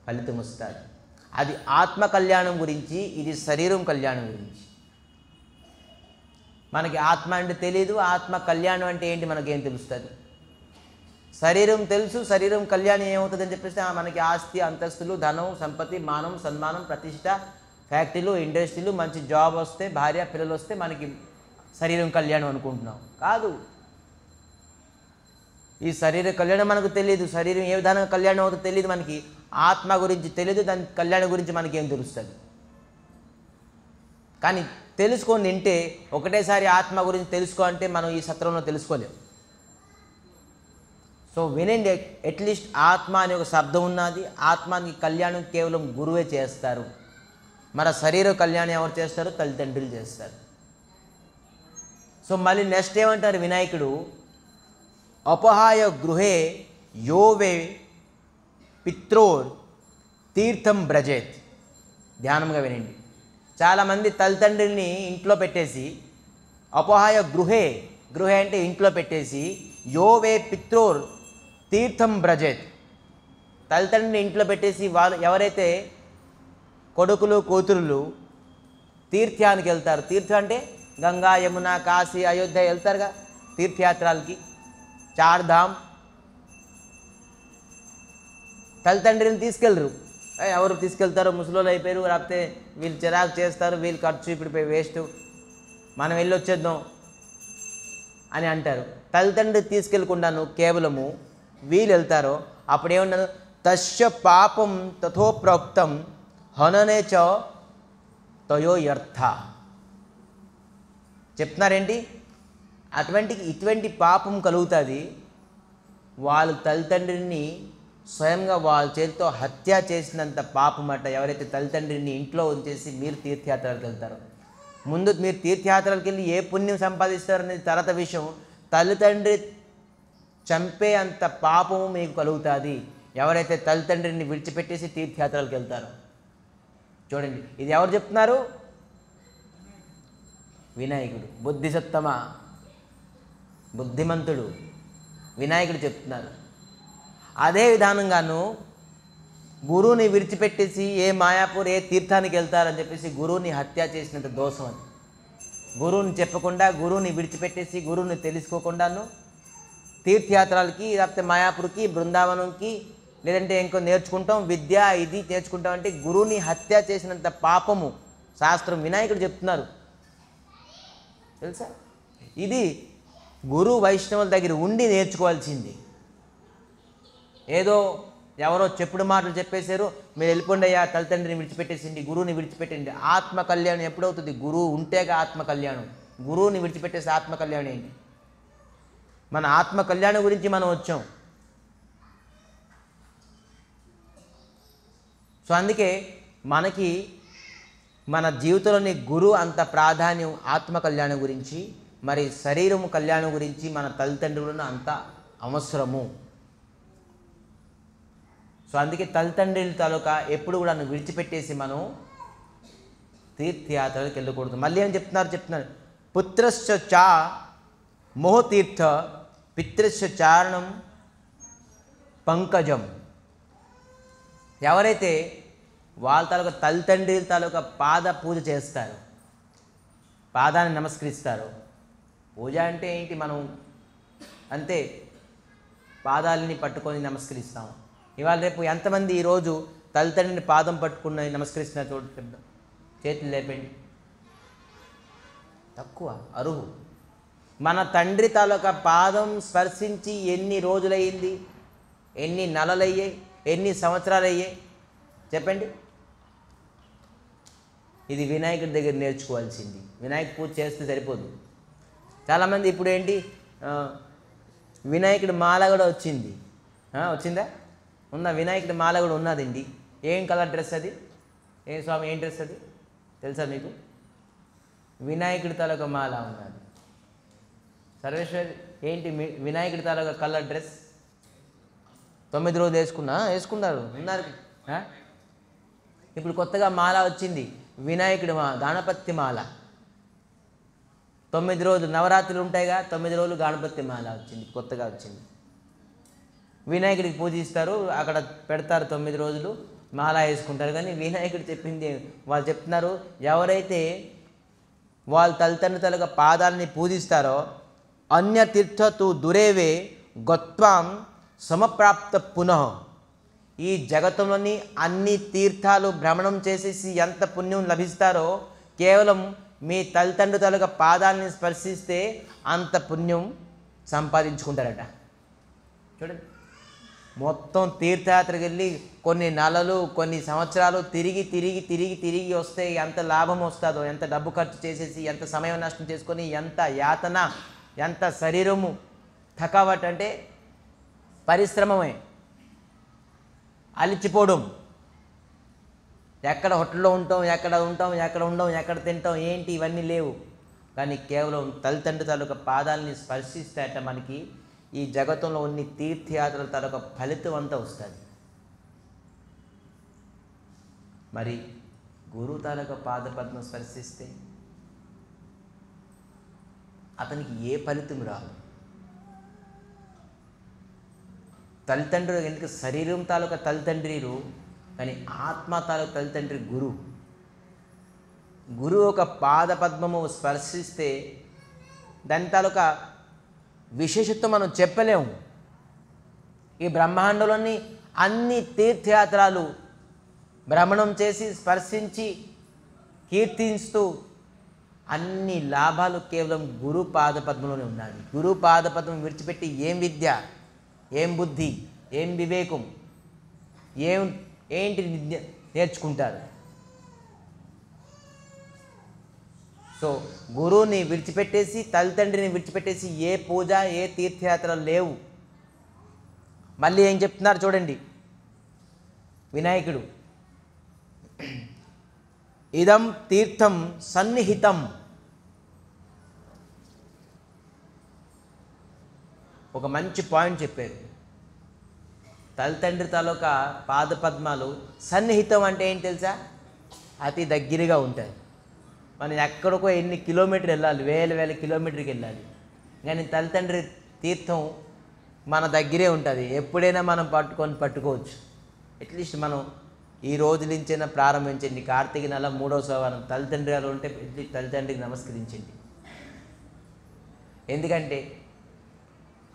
ఫలితం వస్తుంది. అది ఆత్మ కళ్యాణం గురించి, ఇది శరీరం కళ్యాణం గురించి. మనకి ఆత్మ అంటే తెలియదు, ఆత్మ కళ్యాణం అంటే ఏంటి మనకేం తెలుస్తుంది? శరీరం తెలుసు, శరీరం కళ్యాణం ఏమవుతుందని చెప్పేసి మనకి ఆస్తి, అంతస్తులు, ధనం, సంపత్తి, మానం, సన్మానం, ప్రతిష్ట, ఫ్యాక్టరీలు, ఇండస్ట్రీలు, మంచి జాబ్ వస్తే, భార్య పిల్లలు వస్తే మనకి శరీరం కళ్యాణం అనుకుంటున్నాం. కాదు, ఈ శరీర కళ్యాణం మనకు తెలియదు. శరీరం ఏ విధానంగా కళ్యాణం అవుతుందో తెలియదు మనకి. ఆత్మ గురించి తెలియదు, దాని కళ్యాణం గురించి మనకి ఏం తెలుస్తుంది? కానీ తెలుసుకొని తింటే, ఒకటేసారి ఆత్మ గురించి తెలుసుకో అంటే మనం ఈ సత్రంలో తెలుసుకోలేం. సో వినండి, అట్లీస్ట్ ఆత్మ అనే ఒక శబ్దం ఉన్నది. ఆత్మానికి కళ్యాణం కేవలం గురువే చేస్తారు. మన శరీర కళ్యాణం ఎవరు చేస్తారు? తల్లిదండ్రులు చేస్తారు. సో మళ్ళీ నెక్స్ట్ ఏమంటారు వినాయకుడు? అపహాయ గృహే యోవే పిత్రోర్ తీర్థం బ్రజేత్. ధ్యానంగా వినండి. చాలామంది తల్లిదండ్రుల్ని ఇంట్లో పెట్టేసి, అపహాయ గృహే, గృహ అంటే ఇంట్లో పెట్టేసి, యోవే పిత్రోర్ తీర్థం బ్రజేత్, తల్లిదండ్రుని ఇంట్లో పెట్టేసి వాళ్ళు ఎవరైతే కొడుకులు కూతురులు తీర్థానికి వెళ్తారు. తీర్థం అంటే గంగా, యమున, కాశీ, అయోధ్య వెళ్తారుగా తీర్థయాత్రలకి, చార్ధామ్. తల్లిదండ్రులను తీసుకెళ్ళరు. ఎవరు తీసుకెళ్తారో ముసలోళ్ళు అయిపోయారు, లేకపోతే వీళ్ళు చిరాకు చేస్తారు, వీళ్ళు ఖర్చు ఇప్పుడు వేస్ట్, మనం వెళ్ళి వచ్చేద్దాం అని అంటారు. తల్లిదండ్రులు తీసుకెళ్ళకుండాను కేవలము వీళ్ళు వెళ్తారో అప్పుడు ఏమన్నారు? తస్య పాపం తథో ప్రోక్తం హననే చ తయో యర్థ. చెప్తున్నారేంటి? ఇటువంటి పాపం కలుగుతుంది. వాళ్ళ తల్లిదండ్రిని స్వయంగా వాళ్ళ చేతితో హత్య చేసినంత పాపం అట. ఎవరైతే తల్లిదండ్రిని ఇంట్లో ఉంచేసి మీరు తీర్థయాత్రలకు వెళ్తారో, ముందు మీరు తీర్థయాత్రలకు వెళ్ళి ఏ పుణ్యం సంపాదిస్తారనేది తర్వాత విషయం. తల్లిదండ్రి చంపే అంత పాపము మీకు కలుగుతుంది ఎవరైతే తల్లిదండ్రిని విడిచిపెట్టేసి తీర్థయాత్రలకు వెళ్తారో. చూడండి, ఇది ఎవరు చెప్తున్నారు? వినాయకుడు. బుద్ధిసత్తమ, బుద్ధిమంతుడు వినాయకుడు చెప్తున్నారు. అదే విధానంగాను గురువుని విడిచిపెట్టేసి ఏ మాయాపూర్, ఏ తీర్థానికి వెళ్తారని చెప్పేసి గురువుని హత్య చేసినంత దోషం అది. గురువుని చెప్పకుండా, గురువుని విడిచిపెట్టేసి, గురువుని తెలుసుకోకుండాను తీర్థయాత్రలకి, లేకపోతే మాయాపూర్కి, బృందావనంకి, లేదంటే ఇంకో నేర్చుకుంటాం, విద్య ఇది నేర్చుకుంటాం అంటే గురువుని హత్య చేసినంత పాపము శాస్త్రం వినాయకుడు చెప్తున్నారు తెలుసా. ఇది గురు వైష్ణవుల దగ్గర ఉండి నేర్చుకోవాల్సింది. ఏదో ఎవరో చెప్పుడు మాటలు చెప్పేశారు, మీరు వెళ్ళిపోండి అయ్యా, తల్లిదండ్రిని విడిచిపెట్టేసింది, గురువుని విడిచిపెట్టండి. ఆత్మ కళ్యాణం ఎప్పుడవుతుంది? గురువు ఉంటేగా ఆత్మ కళ్యాణం. గురువుని విడిచిపెట్టేసి ఆత్మ కళ్యాణం ఏంటి? మన ఆత్మ కళ్యాణం గురించి మనం వచ్చాం. సో అందుకే మనకి మన జీవితంలోని గురువు అంత ప్రాధాన్యం ఆత్మ కళ్యాణం గురించి, మరి శరీరము కళ్యాణం గురించి మన తల్లిదండ్రులను అంత అవసరము. సో అందుకే తల్లిదండ్రుల తాలూకా ఎప్పుడు కూడా విడిచిపెట్టేసి మనం తీర్థయాత్రలకు వెళ్ళకూడదు. మళ్ళీ ఏం చెప్తున్నారు పుత్రశ్చ చా మోహతీర్థ పితృశ్చ చారణం పంకజం. ఎవరైతే వాళ్ళ తాలూకా తల్లిదండ్రుల తాలూకా పాద పూజ చేస్తారో, పాదాన్ని నమస్కరిస్తారో. పూజ అంటే ఏంటి? మనం అంతే పాదాలని పట్టుకొని నమస్కరిస్తాం. ఇవాళ రేపు ఎంతమంది ఈరోజు తల్లిదండ్రిని పాదం పట్టుకుని నమస్కరిస్తున్నారు? చూడండి, చేతులు లేపండి. తక్కువ, అరువు. మన తండ్రి తాలూకా పాదం స్పర్శించి ఎన్ని రోజులయ్యింది? ఎన్ని నెలలయ్యాయి? ఎన్ని సంవత్సరాలు అయ్యాయి? చెప్పండి. ఇది వినాయకుడి దగ్గర నేర్చుకోవాల్సింది. వినాయక పూజ చేస్తే సరిపోదు. చాలామంది ఇప్పుడు ఏంటి, వినాయకుడి మాల కూడా వచ్చింది. వచ్చిందా? ఉందా? వినాయకుడి మాల కూడా ఉన్నదండి. ఏం కలర్ డ్రెస్ అది? ఏం స్వామి, ఏం డ్రెస్ అది తెలుసా మీకు? వినాయకుడి తాలూకా మాల ఉన్నది. సర్వేశ్వరి ఏంటి వినాయకుడి తాలూకా కలర్ డ్రెస్? 9 రోజులు వేసుకున్నారు ఉన్నారు. ఇప్పుడు కొత్తగా మాల వచ్చింది, వినాయకుడి గణపతి మాల. 9 రోజులు నవరాత్రులు ఉంటాయిగా, 9 రోజులు గణపతి మాల వచ్చింది, కొత్తగా వచ్చింది. వినాయకుడికి పూజిస్తారు, అక్కడ పెడతారు, 9 రోజులు మాల వేసుకుంటారు. కానీ వినాయకుడు చెప్పింది వాళ్ళు చెప్తున్నారు, ఎవరైతే వాళ్ళ తల్లిదండ్రుల పాదాలని పూజిస్తారో అన్య తీర్థతు దురేవే గత్వాం సమప్రాప్త పునః. ఈ జగత్తులోని అన్ని తీర్థాలు భ్రమణం చేసేసి ఎంత పుణ్యం లభిస్తారో, కేవలం మీ తల్లిదండ్రుల పాదాలని స్పర్శిస్తే అంత పుణ్యం సంపాదించుకుంటారట. చూడండి, మొత్తం తీర్థయాత్రకి వెళ్ళి కొన్ని నెలలు కొన్ని సంవత్సరాలు తిరిగి వస్తే ఎంత లాభం వస్తుందో, ఎంత డబ్బు ఖర్చు చేసేసి, ఎంత సమయం నష్టం చేసుకొని, ఎంత యాతన, ఎంత శరీరము థకావట్ అంటే పరిశ్రమమే, అలిచిపోవడం. ఎక్కడ హోటల్లో ఉంటాం, ఎక్కడ ఉండం, ఎక్కడ తింటాం, ఏంటి ఇవన్నీ లేవు. కానీ కేవలం తల్లిదండ్రుల తాలూకా పాదాలని స్పర్శిస్తే మనకి ఈ జగత్తులో ఉన్న తీర్థయాత్రల తాలూకా ఫలితం అంతా వస్తుంది. మరి గురువు తాలూకా పాదపద్మం స్పర్శిస్తే అతనికి ఏ ఫలితం రాదు. తల్లిదండ్రులు ఎందుకు శరీరం తాలూకా తల్లిదండ్రులు, కానీ ఆత్మ తాలూకా తల్లిదండ్రి గురువు ఒక పాదపద్మము స్పర్శిస్తే దాని తాలూకా విశేషత్వం మనం చెప్పలేము. ఈ బ్రహ్మాండంలోని అన్ని తీర్థయాత్రలు భ్రమణం చేసి స్పర్శించి కీర్తిస్తూ అన్ని లాభాలు కేవలం గురు పాదపద్మంలోనే ఉన్నాయి. గురు పాదపద్మం విడిచిపెట్టి ఏం విద్య, ఏం బుద్ధి, ఏం వివేకం, ఏంటి నేర్చుకుంటారు? సో గురువుని విడిచిపెట్టేసి, తల్లిదండ్రిని విడిచిపెట్టేసి ఏ పూజ, ఏ తీర్థయాత్రలు లేవు. మళ్ళీ ఏం చెప్తున్నారు చూడండి వినాయకుడు, ఇదం తీర్థం సన్నిహితం. ఒక మంచి పాయింట్ చెప్పారు. తల్లిదండ్రి తాలూకా పాదపద్మాలు సన్నిహితం అంటే ఏంటి తెలుసా? అతి దగ్గరగా ఉంటాయి. మనం ఎక్కడికో ఎన్ని కిలోమీటర్లు వెళ్ళాలి, వేల కిలోమీటర్కి వెళ్ళాలి. కానీ తల్లిదండ్రి తీర్థం మన దగ్గరే ఉంటుంది. ఎప్పుడైనా మనం పట్టుకోవచ్చు. అట్లీస్ట్ మనం ఈ రోజు నుంచైనా ప్రారంభించండి. కార్తీక నెల 3వ సోమవారం తల్లిదండ్రి గారు ఉంటే తల్లిదండ్రికి నమస్కరించండి. ఎందుకంటే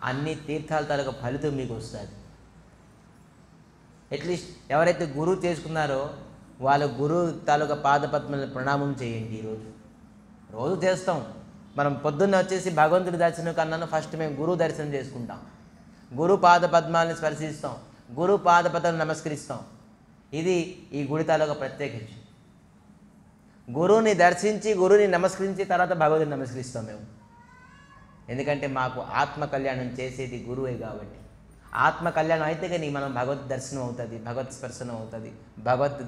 అన్ని తీర్థాల తాలూకా ఫలితం మీకు వస్తుంది. అట్లీస్ట్ ఎవరైతే గురువు చేసుకున్నారో వాళ్ళ గురువు తాలూకా పాదపద్మని ప్రణామం చేయండి. రోజు చేస్తాం మనం. పొద్దున్న వచ్చేసి భగవంతుడి దర్శనం కన్నా ఫస్ట్ మేము గురువు దర్శనం చేసుకుంటాం. గురు పాదపద్మాలని స్పర్శిస్తాం, గురు పాదపద్మను నమస్కరిస్తాం. ఇది ఈ గుడి తాలూకా ప్రత్యేకించి. గురువుని దర్శించి గురువుని నమస్కరించి తర్వాత భగవంతుని నమస్కరిస్తాం మేము. ఎందుకంటే మాకు ఆత్మ కళ్యాణం చేసేది గురువే కాబట్టి. ఆత్మ కళ్యాణం అయితే కానీ మనం భగవద్ దర్శనం అవుతుంది, భగవత్ స్పర్శనం అవుతుంది, భగవత్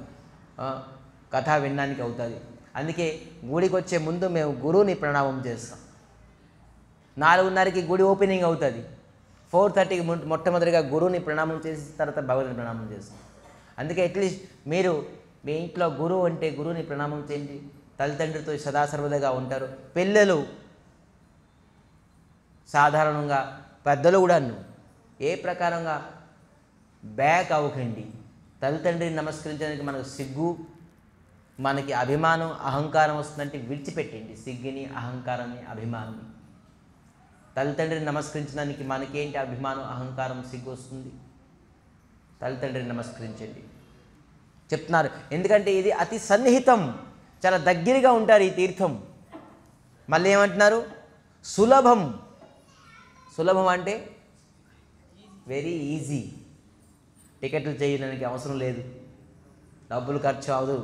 కథ వినడానికి అవుతుంది. అందుకే గుడికి వచ్చే ముందు మేము గురువుని ప్రణామం చేస్తాం. 4:30కి గుడి ఓపెనింగ్ అవుతుంది. 4:30కి మొట్టమొదటిగా గురువుని ప్రణామం చేసి తర్వాత భగవంతుని ప్రణామం చేస్తాం. అందుకే అట్లీస్ట్ మీరు మీ ఇంట్లో గురువు అంటే గురువుని ప్రణామం చేయండి. తల్లిదండ్రులతో సదాసర్వదగా ఉంటారు. పిల్లలు సాధారణంగా పెద్దలు కూడాను ఏ ప్రకారంగా బ్యాక్ అవ్వకండి. తల్లిదండ్రిని నమస్కరించడానికి మనకు సిగ్గు, మనకి అభిమానం, అహంకారం వస్తుందంటే విడిచిపెట్టండి సిగ్గుని, అహంకారాన్ని, అభిమానాన్ని. తల్లిదండ్రిని నమస్కరించడానికి మనకేంటి అభిమానం, అహంకారం, సిగ్గు వస్తుంది? తల్లిదండ్రిని నమస్కరించండి చెప్తున్నారు. ఎందుకంటే ఇది అతి సన్నిహితం, చాలా దగ్గరగా ఉంటారు ఈ తీర్థం. మళ్ళీ ఏమంటున్నారు? సులభం. సులభం అంటే వెరీ ఈజీ. టికెట్లు చేయడానికి అవసరం లేదు, డబ్బులు ఖర్చు అవ్వదు,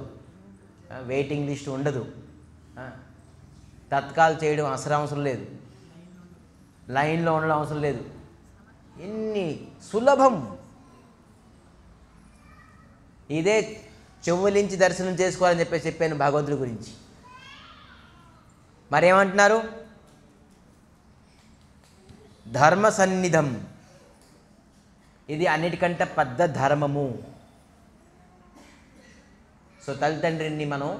వెయిటింగ్ లిస్ట్ ఉండదు, తత్కాల్ చేయడం అవసరం లేదు, లైన్లో ఉండడం అవసరం లేదు. ఇన్ని సులభం. ఇదే చెవులించి దర్శనం చేసుకోవాలని చెప్పాను భగవంతుడి గురించి. మరేమంటున్నారు? ధర్మ సన్నిధం. ఇది అన్నిటికంటే పెద్ద ధర్మము. సో తల్లిదండ్రిని మనం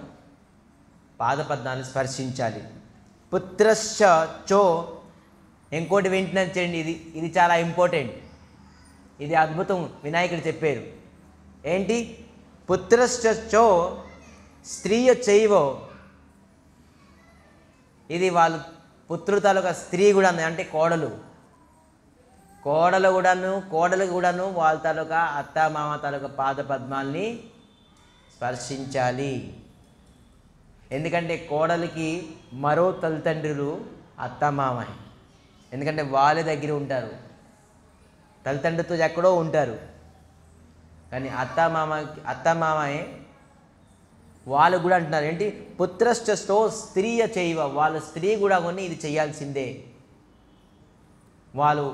పాదపద్మాన్ని స్పర్శించాలి. పుత్రశ్చ చో. ఇంకోటి వింటున్నాను, ఇది చాలా ఇంపార్టెంట్. ఇది అద్భుతం వినాయకుడు చెప్పారు. ఏంటి? పుత్రశ్చ చో స్త్రీయ చైవో. ఇది వాళ్ళు పుత్రుడు తాలూకా స్త్రీ కూడా అంటే కోడలు కూడాను వాళ్ళ తాలూకా అత్త మామ తాలూకా పాదపద్మాల్ని స్పర్శించాలి. ఎందుకంటే కోడలికి మరో తల్లిదండ్రులు అత్త మామయ్య. ఎందుకంటే వాళ్ళ దగ్గర ఉంటారు, తల్లిదండ్రులతో ఎక్కడో ఉంటారు. కానీ అత్త మామయ్య వాళ్ళు కూడా అంటున్నారు ఏంటి? పుత్రశ్చో స్త్రీయ చేయవ. వాళ్ళ స్త్రీ కూడా కొన్ని ఇది చేయాల్సిందే. వాళ్ళు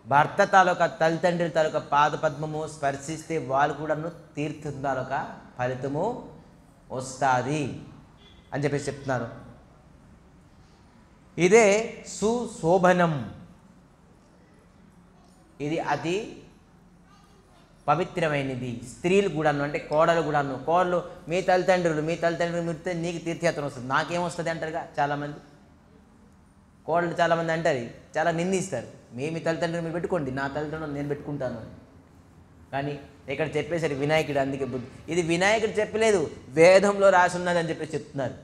భర్త తాలూకా తల్లిదండ్రుల తాలూకా పాదపద్మము స్పర్శిస్తే వాళ్ళు కూడాను తీర్థం తాలూకా ఫలితము వస్తుంది అని చెప్పేసి చెప్తున్నారు. ఇదే సుశోభనం. ఇది అతి పవిత్రమైనది. స్త్రీలు కూడాను అంటే కోడలు కూడాను. కోడలు మీ తల్లిదండ్రులు మిడితే నీకు తీర్థయాత్ర వస్తుంది, నాకేమొస్తుంది అంటారుగా చాలామంది. కోడలు చాలామంది అంటారు, చాలా నిందిస్తారు. మీ తల్లిదండ్రులు మీరు పెట్టుకోండి, నా తల్లిదండ్రులు నేను పెట్టుకుంటాను అని. కానీ ఇక్కడ చెప్పేసరి వినాయకుడు అందుకే బుద్ధి. ఇది వినాయకుడు చెప్పలేదు, వేదంలో రాసి ఉన్నది అని చెప్పేసి చెప్తున్నారు.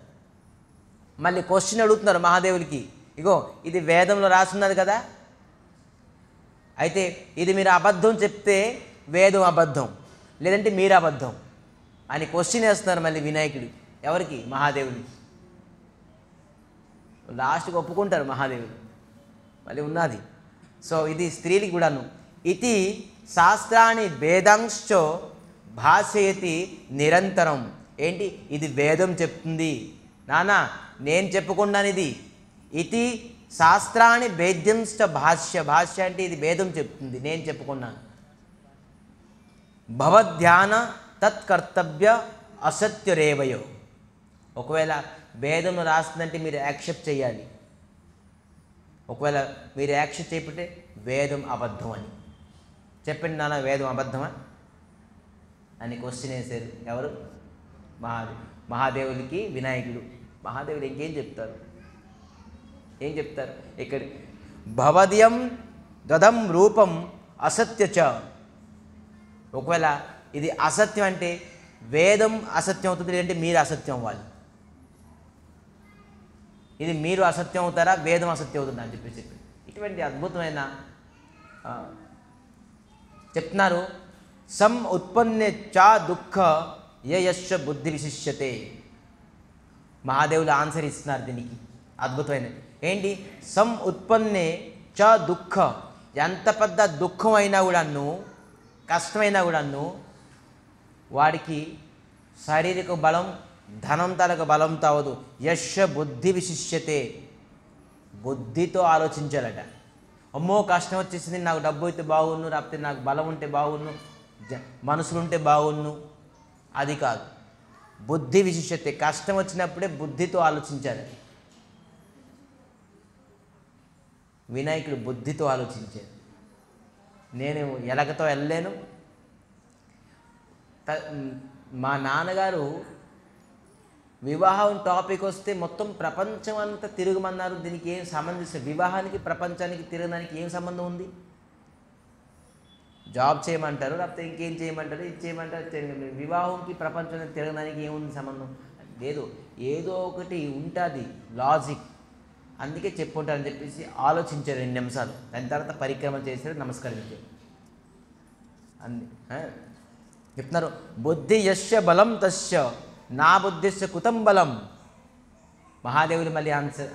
మళ్ళీ క్వశ్చన్ అడుగుతున్నారు మహాదేవుడికి, ఇగో ఇది వేదంలో రాసి ఉన్నది కదా, అయితే ఇది మీరు అబద్ధం చెప్తే వేదం అబద్ధం, లేదంటే మీరు అబద్ధం అని క్వశ్చన్ వేస్తున్నారు మళ్ళీ వినాయకుడు. ఎవరికి? మహాదేవుడికి. లాస్ట్కి ఒప్పుకుంటారు మహాదేవుడు, మళ్ళీ ఉన్నది. సో ఇది స్త్రీలకి కూడాను. ఇది శాస్త్రాన్ని వేదాంశో భాషయతి నిరంతరం. ఏంటి? ఇది వేదం చెప్తుంది నానా, నేను చెప్పుకున్నాను ఇది. ఇది శాస్త్రాన్ని వేద్యంశ్చ భాష్య. భాష్య అంటే ఇది వేదం చెప్తుంది, నేను చెప్పుకున్నాను. భవధ్యాన తత్కర్తవ్య అసత్యరేవయో. ఒకవేళ వేదం రాస్తుందంటే మీరు యాక్సెప్ట్ చేయాలి. ఒకవేళ మీరు యాక్సెప్ట్ చేయకపోతే వేదం అబద్ధం అని చెప్పండి నాన్న, వేదం అబద్ధమా అని క్వశ్చన్ వేశారు. ఎవరు? మహాదేవుడికి వినాయకుడు. మహాదేవుడు ఇంకేం చెప్తారు? ఏం చెప్తారు ఇక్కడ? భవద్యం దదం రూపం అసత్యచ. ఒకవేళ ఇది అసత్యం అంటే వేదం అసత్యం అవుతుంది, లేదంటే మీరు అసత్యం అవ్వాలి. ఇది మీరు అసత్యం అవుతారా, వేదం అసత్యం అవుతుందా అని చెప్పి ఇటువంటి అద్భుతమైన చెప్తున్నారు, సం ఉత్పన్నే చా దుఃఖ యశ బుద్ధి విశిష్యతే. మహాదేవులు ఆన్సర్ ఇస్తున్నారు దీనికి, అద్భుతమైన ఏంటి, సం ఉత్పన్నే చ దుఃఖ, ఎంత పెద్ద దుఃఖం అయినా కూడాను, కష్టమైనా కూడాను వాడికి శారీరక బలం ధనం తలకు బలంతో అవదు. యశ బుద్ధి విశిష్యతే, బుద్ధితో ఆలోచించాలట. అమ్మో కష్టం వచ్చేసింది, నాకు డబ్బు అయితే బాగున్ను, లేకపోతే నాకు బలం ఉంటే బాగున్ను, మనసులు ఉంటే బాగున్ను, అది కాదు. బుద్ధి విశిష్యతే, కష్టం వచ్చినప్పుడే బుద్ధితో ఆలోచించాలి. వినాయకుడు బుద్ధితో ఆలోచించాడు. నేను ఎలకతో వెళ్ళలేను. మా నాన్నగారు వివాహం టాపిక్ వస్తే మొత్తం ప్రపంచం అంతా తిరగమన్నారు. దీనికి ఏం సంబంధించి, వివాహానికి ప్రపంచానికి తిరగడానికి ఏం సంబంధం ఉంది? జాబ్ చేయమంటారు, లేకపోతే ఇంకేం చేయమంటారు, ఇది చేయమంటారు. వివాహంకి ప్రపంచానికి తిరగడానికి ఏముంది సంబంధం? లేదు, ఏదో ఒకటి ఉంటుంది లాజిక్. అందుకే చెప్పుంటారని చెప్పేసి ఆలోచించారు 2 నిమిషాలు. దాని తర్వాత పరిక్రమ చేశారు, నమస్కరించారు. చెప్తున్నారు, బుద్ధి యస్య బలం తస్య నా బుద్ధిస్య కుతం బలం. మహాదేవులు మళ్ళీ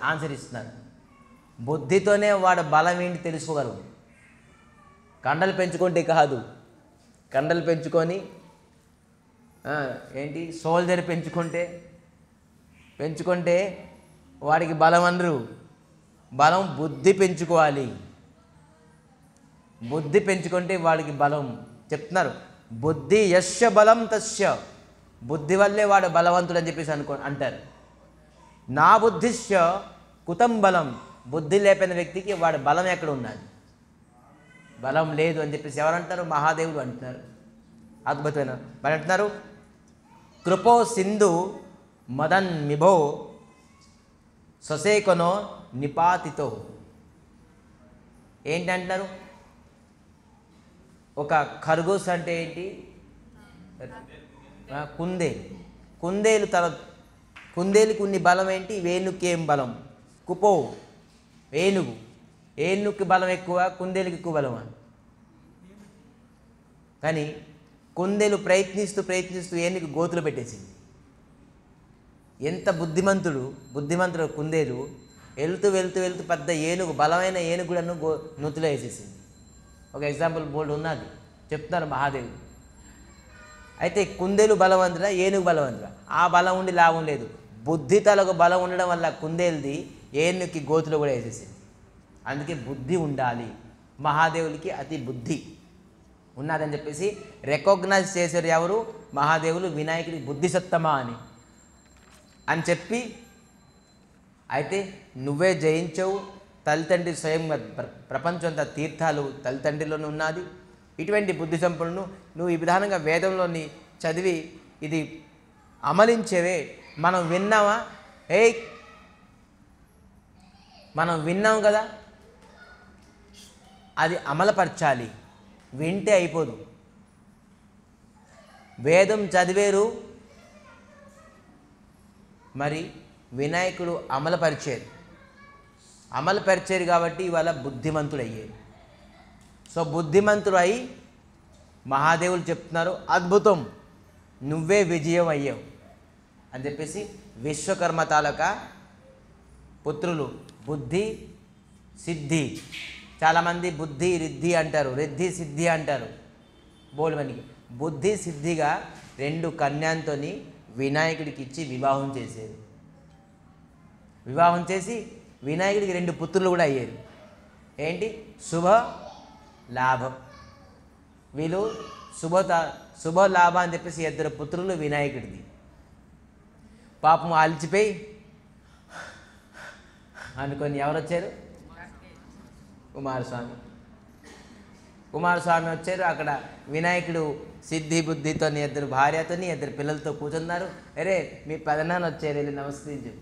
ఆన్సర్ ఇస్తున్నారు. బుద్ధితోనే వాడు బలం ఏంటి తెలుసుకోగలవు. కండలు పెంచుకుంటే కాదు, కండలు పెంచుకొని ఏంటి సోల్జర్ పెంచుకుంటే వాడికి బలం అనరు. బలం బుద్ధి పెంచుకోవాలి. బుద్ధి పెంచుకుంటే వాడికి బలం. చెప్తున్నారు, బుద్ధి యస్య బలం తస్య, బుద్ధి వల్లే వాడు బలవంతుడు అని చెప్పేసి అంటారు. నా బుద్ధిస్య కుతం బలం, బుద్ధి లేపిన వ్యక్తికి వాడు బలం ఎక్కడ ఉన్నది? బలం లేదు అని చెప్పేసి ఎవరంటారు? మహాదేవుడు అంటున్నారు. అద్భుతమైన మరి అంటున్నారు, కృపో సింధు మదన్ మిభో ససేకనో నిపాతితో. ఏంటంటున్నారు? ఒక ఖర్గోస్ అంటే ఏంటి? కుందేలుకి ఉన్ని బలం ఏంటి? వేణుకి ఏం బలం? కుపో, ఏనుగుకి బలం ఎక్కువ, కుందేలుకి ఎక్కువ బలమా? కానీ కుందేలు ప్రయత్నిస్తూ ఏనుగు గోతులు పెట్టేసింది. ఎంత బుద్ధిమంతుడు కుందేలు. వెళ్తూ పెద్ద ఏనుగు, బలమైన ఏనుగులను నూతిలో వేసేసింది. ఒక ఎగ్జాంపుల్ బోర్డు ఉన్నది, చెప్తున్నారు మహాదేవుడు. అయితే కుందేలు బలవంతుడా, ఏనుగు బలవంతుడా? ఆ బలం ఉండి లాభం లేదు. బుద్ధి తలకు బలం ఉండడం వల్ల కుందేలుది ఏనుగుకి గోతులో కూడా వేసేసింది. అందుకే బుద్ధి ఉండాలి. మహాదేవులకి అతి బుద్ధి ఉన్నదని చెప్పేసి రికగ్నైజ్ చేశారు ఎవరు? మహాదేవులు. వినాయకుడి బుద్ధి సత్తమా అని చెప్పి, అయితే నువ్వే జయించవు, తల్లిదండ్రి స్వయంగా ప్రపంచం అంతా తీర్థాలు తల్లిదండ్రిలోనే ఉన్నది. ఇటువంటి బుద్ధి సంపన్నును నువ్వు ఈ విధానంగా వేదంలోని చదివి ఇది అమలించేవే. మనం విన్నామా? మనం విన్నాం కదా, అది అమలుపరచాలి. వింటే అయిపోదు. వేదం చదివేరు, మరి వినాయకుడు అమలుపరిచేరు కాబట్టి ఇవాళ బుద్ధిమంతుడు అయ్యారు. సో బుద్ధిమంతుడు అయి మహాదేవులు చెప్తున్నారు, అద్భుతం, నువ్వే విజయం అయ్యావు అని చెప్పేసి. విశ్వకర్మ తాలూకా పుత్రులు బుద్ధి సిద్ధి. చాలామంది బుద్ధి రిద్ధి అంటారు, రిద్ధి సిద్ధి అంటారు. బోల్మనికి బుద్ధి సిద్ధిగా 2 కన్యాంతో వినాయకుడికి ఇచ్చి వివాహం చేసేది. వివాహం చేసి వినాయకుడికి 2 పుత్రులు కూడా అయ్యారు. ఏంటి? శుభ లాభం. వీళ్ళు శుభ లాభం అని చెప్పేసి 2 పుత్రులు వినాయకుడిది. పాపం అలిచిపోయి అనుకొని ఎవరు వచ్చారు? కుమారస్వామి వచ్చారు. అక్కడ వినాయకుడు సిద్ధి బుద్ధితో 2 భార్యతో 2 పిల్లలతో కూర్చున్నారు. అరే మీ పెదనాన్న వచ్చారు, వెళ్ళి నమస్కరించు.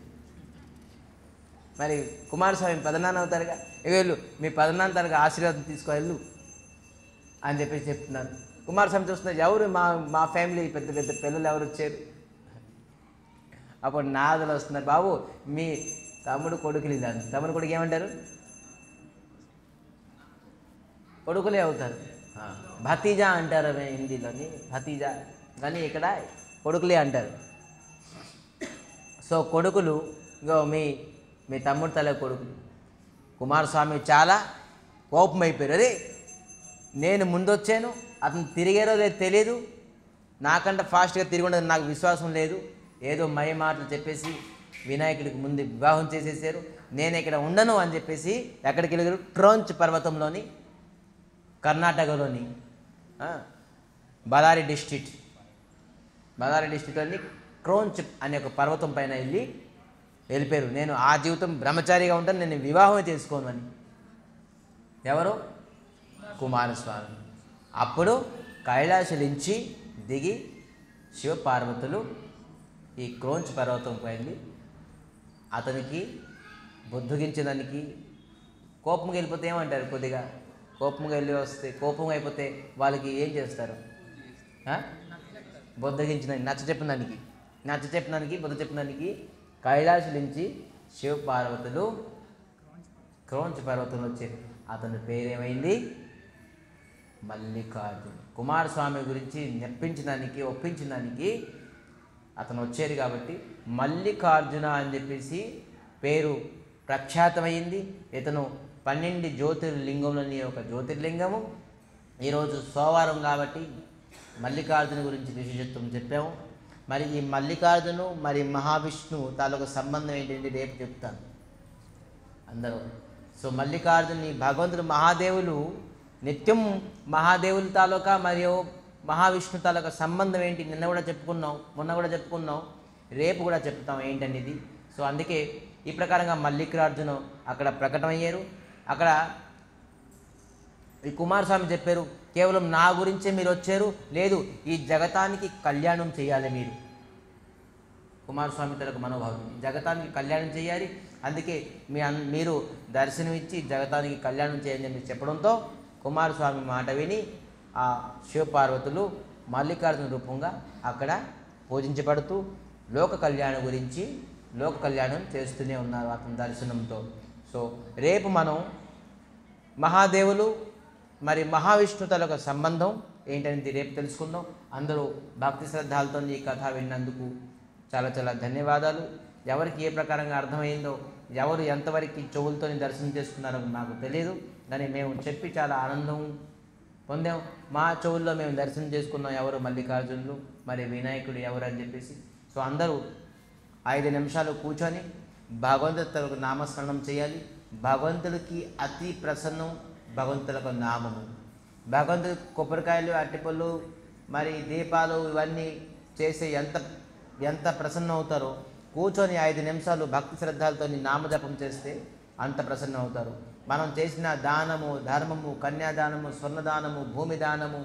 మరి కుమారస్వామి పెదనాన్న అవుతారుగా, వెళ్ళు మీ పెదనాన్న తనకు ఆశీర్వాదం తీసుకోవెళ్ళు అని చెప్పేసి చెప్తున్నారు. కుమారస్వామి చూస్తున్నారు, ఎవరు మా ఫ్యామిలీ పెద్ద పిల్లలు ఎవరు వచ్చారు? అప్పుడు నాదులు వస్తున్నారు, బాబు మీ తమ్ముడు కొడుకులు ఇలా. తమ్ముడు కొడుకు ఏమంటారు? కొడుకులే అవుతారు. భతీజా అంటారు హిందీలోని, భతీజా, కానీ ఇక్కడ కొడుకులే అంటారు. సో కొడుకులు, ఇంకో మీ తమ్ముడు తల కొడుకులు కుమారస్వామి చాలా కోపం అయిపోయారు. అరే నేను ముందొచ్చాను, అతను తిరిగారో లేదు తెలియదు, నాకంటే ఫాస్ట్గా తిరిగి ఉండదు, నాకు విశ్వాసం లేదు, ఏదో మై మాటలు చెప్పేసి వినాయకుడికి ముందు వివాహం చేసేసారు, నేను ఇక్కడ ఉండను అని చెప్పేసి ఎక్కడికి వెళ్ళారు? ట్రోంచ్ పర్వతంలోని, కర్ణాటకలోని బళ్ళారి డిస్ట్రిక్ట్లోని క్రోంచ్ అనే ఒక పర్వతం పైన వెళ్ళిపోయారు. నేను ఆ జీవితం బ్రహ్మచారిగా ఉంటాను, నేను వివాహమే చేసుకోను అని. ఎవరు? కుమారస్వామి. అప్పుడు కైలాసలించి దిగి శివపార్వతులు ఈ క్రోంచ్ పర్వతం పైన అతనికి బుద్ధగించడానికి, కోపంగా వెళ్ళిపోతే ఏమంటారు? కొద్దిగా కోపంగా వెళ్ళి వస్తే, కోపంగా అయిపోతే వాళ్ళకి ఏం చేస్తారు? బుద్ధగించడానికి, నచ్చ చెప్పినానికి బుద్ధ చెప్పినానికి కైలాసలించి శివపార్వతులు క్రోంచ్ పర్వతంలో వచ్చారు. అతని పేరేమైంది? మల్లికార్జున. కుమారస్వామి గురించి ఒప్పించడానికి అతను వచ్చారు కాబట్టి మల్లికార్జున అని చెప్పేసి పేరు ప్రఖ్యాతమైంది. ఇతను 12 జ్యోతిర్లింగంలోని ఒక జ్యోతిర్లింగము. ఈరోజు సోమవారం కాబట్టి మల్లికార్జున గురించి విశేషత్వం చెప్పాము. మరి ఈ మల్లికార్జును మరి మహావిష్ణువు తాలూకు సంబంధం ఏంటంటే రేపు చెప్తాను అందరూ. సో మల్లికార్జుని భగవంతుడు మహాదేవులు నిత్యం మహాదేవుల తాలూకా మరియు మహావిష్ణు తాలూకా సంబంధం ఏంటి మొన్న కూడా చెప్పుకున్నాం, రేపు కూడా చెప్తాం ఏంటనేది. సో అందుకే ఈ ప్రకారంగా మల్లికార్జును అక్కడ ప్రకటమయ్యారు. అక్కడ ఈ కుమారస్వామి చెప్పారు, కేవలం నా గురించే మీరు వచ్చారు, లేదు ఈ జగతానికి కళ్యాణం చేయాలి మీరు. కుమారస్వామి తలకు మనోభావం, జగతానికి కళ్యాణం చేయాలి, అందుకే మీరు దర్శనమిచ్చి జగతానికి కళ్యాణం చేయాలని చెప్పి చెప్పడంతో కుమారస్వామి మాట విని ఆ శివపార్వతులు మల్లికార్జున రూపంగా అక్కడ పూజించబడుతూ లోక కళ్యాణం చేస్తూనే ఉన్నారు అతని దర్శనంతో. సో రేపు మనం మహాదేవులు మరి మహావిష్ణు తలకు సంబంధం ఏంటనేది రేపు తెలుసుకుందాం. అందరూ భక్తి శ్రద్ధలతో ఈ కథ విన్నందుకు చాలా చాలా ధన్యవాదాలు. ఎవరికి ఏ ప్రకారంగా అర్థమైందో, ఎవరు ఎంతవరకు చెవులతో దర్శనం చేసుకున్నారో నాకు తెలియదు, కానీ మేము చెప్పి చాలా ఆనందం పొందాం. మా చెవుల్లో మేము దర్శనం చేసుకున్నాం ఎవరు మల్లికార్జునులు, మరి వినాయకుడు ఎవరు అని చెప్పేసి. సో అందరూ 5 నిమిషాలు కూర్చొని భగవంతుడికి నామస్మరణం చేయాలి. భగవంతుడికి అతి ప్రసన్నం భగవంతులకు నామము. భగవంతుడి కొబ్బరికాయలు, అట్టిపళ్ళు, మరి దీపాలు ఇవన్నీ చేసి ఎంత ప్రసన్నం అవుతారో, కూర్చొని 5 నిమిషాలు భక్తి శ్రద్ధలతో నామజపం చేస్తే అంత ప్రసన్నం అవుతారు. మనం చేసిన దానము, ధర్మము, కన్యాదానము, స్వర్ణదానము, భూమి దానము,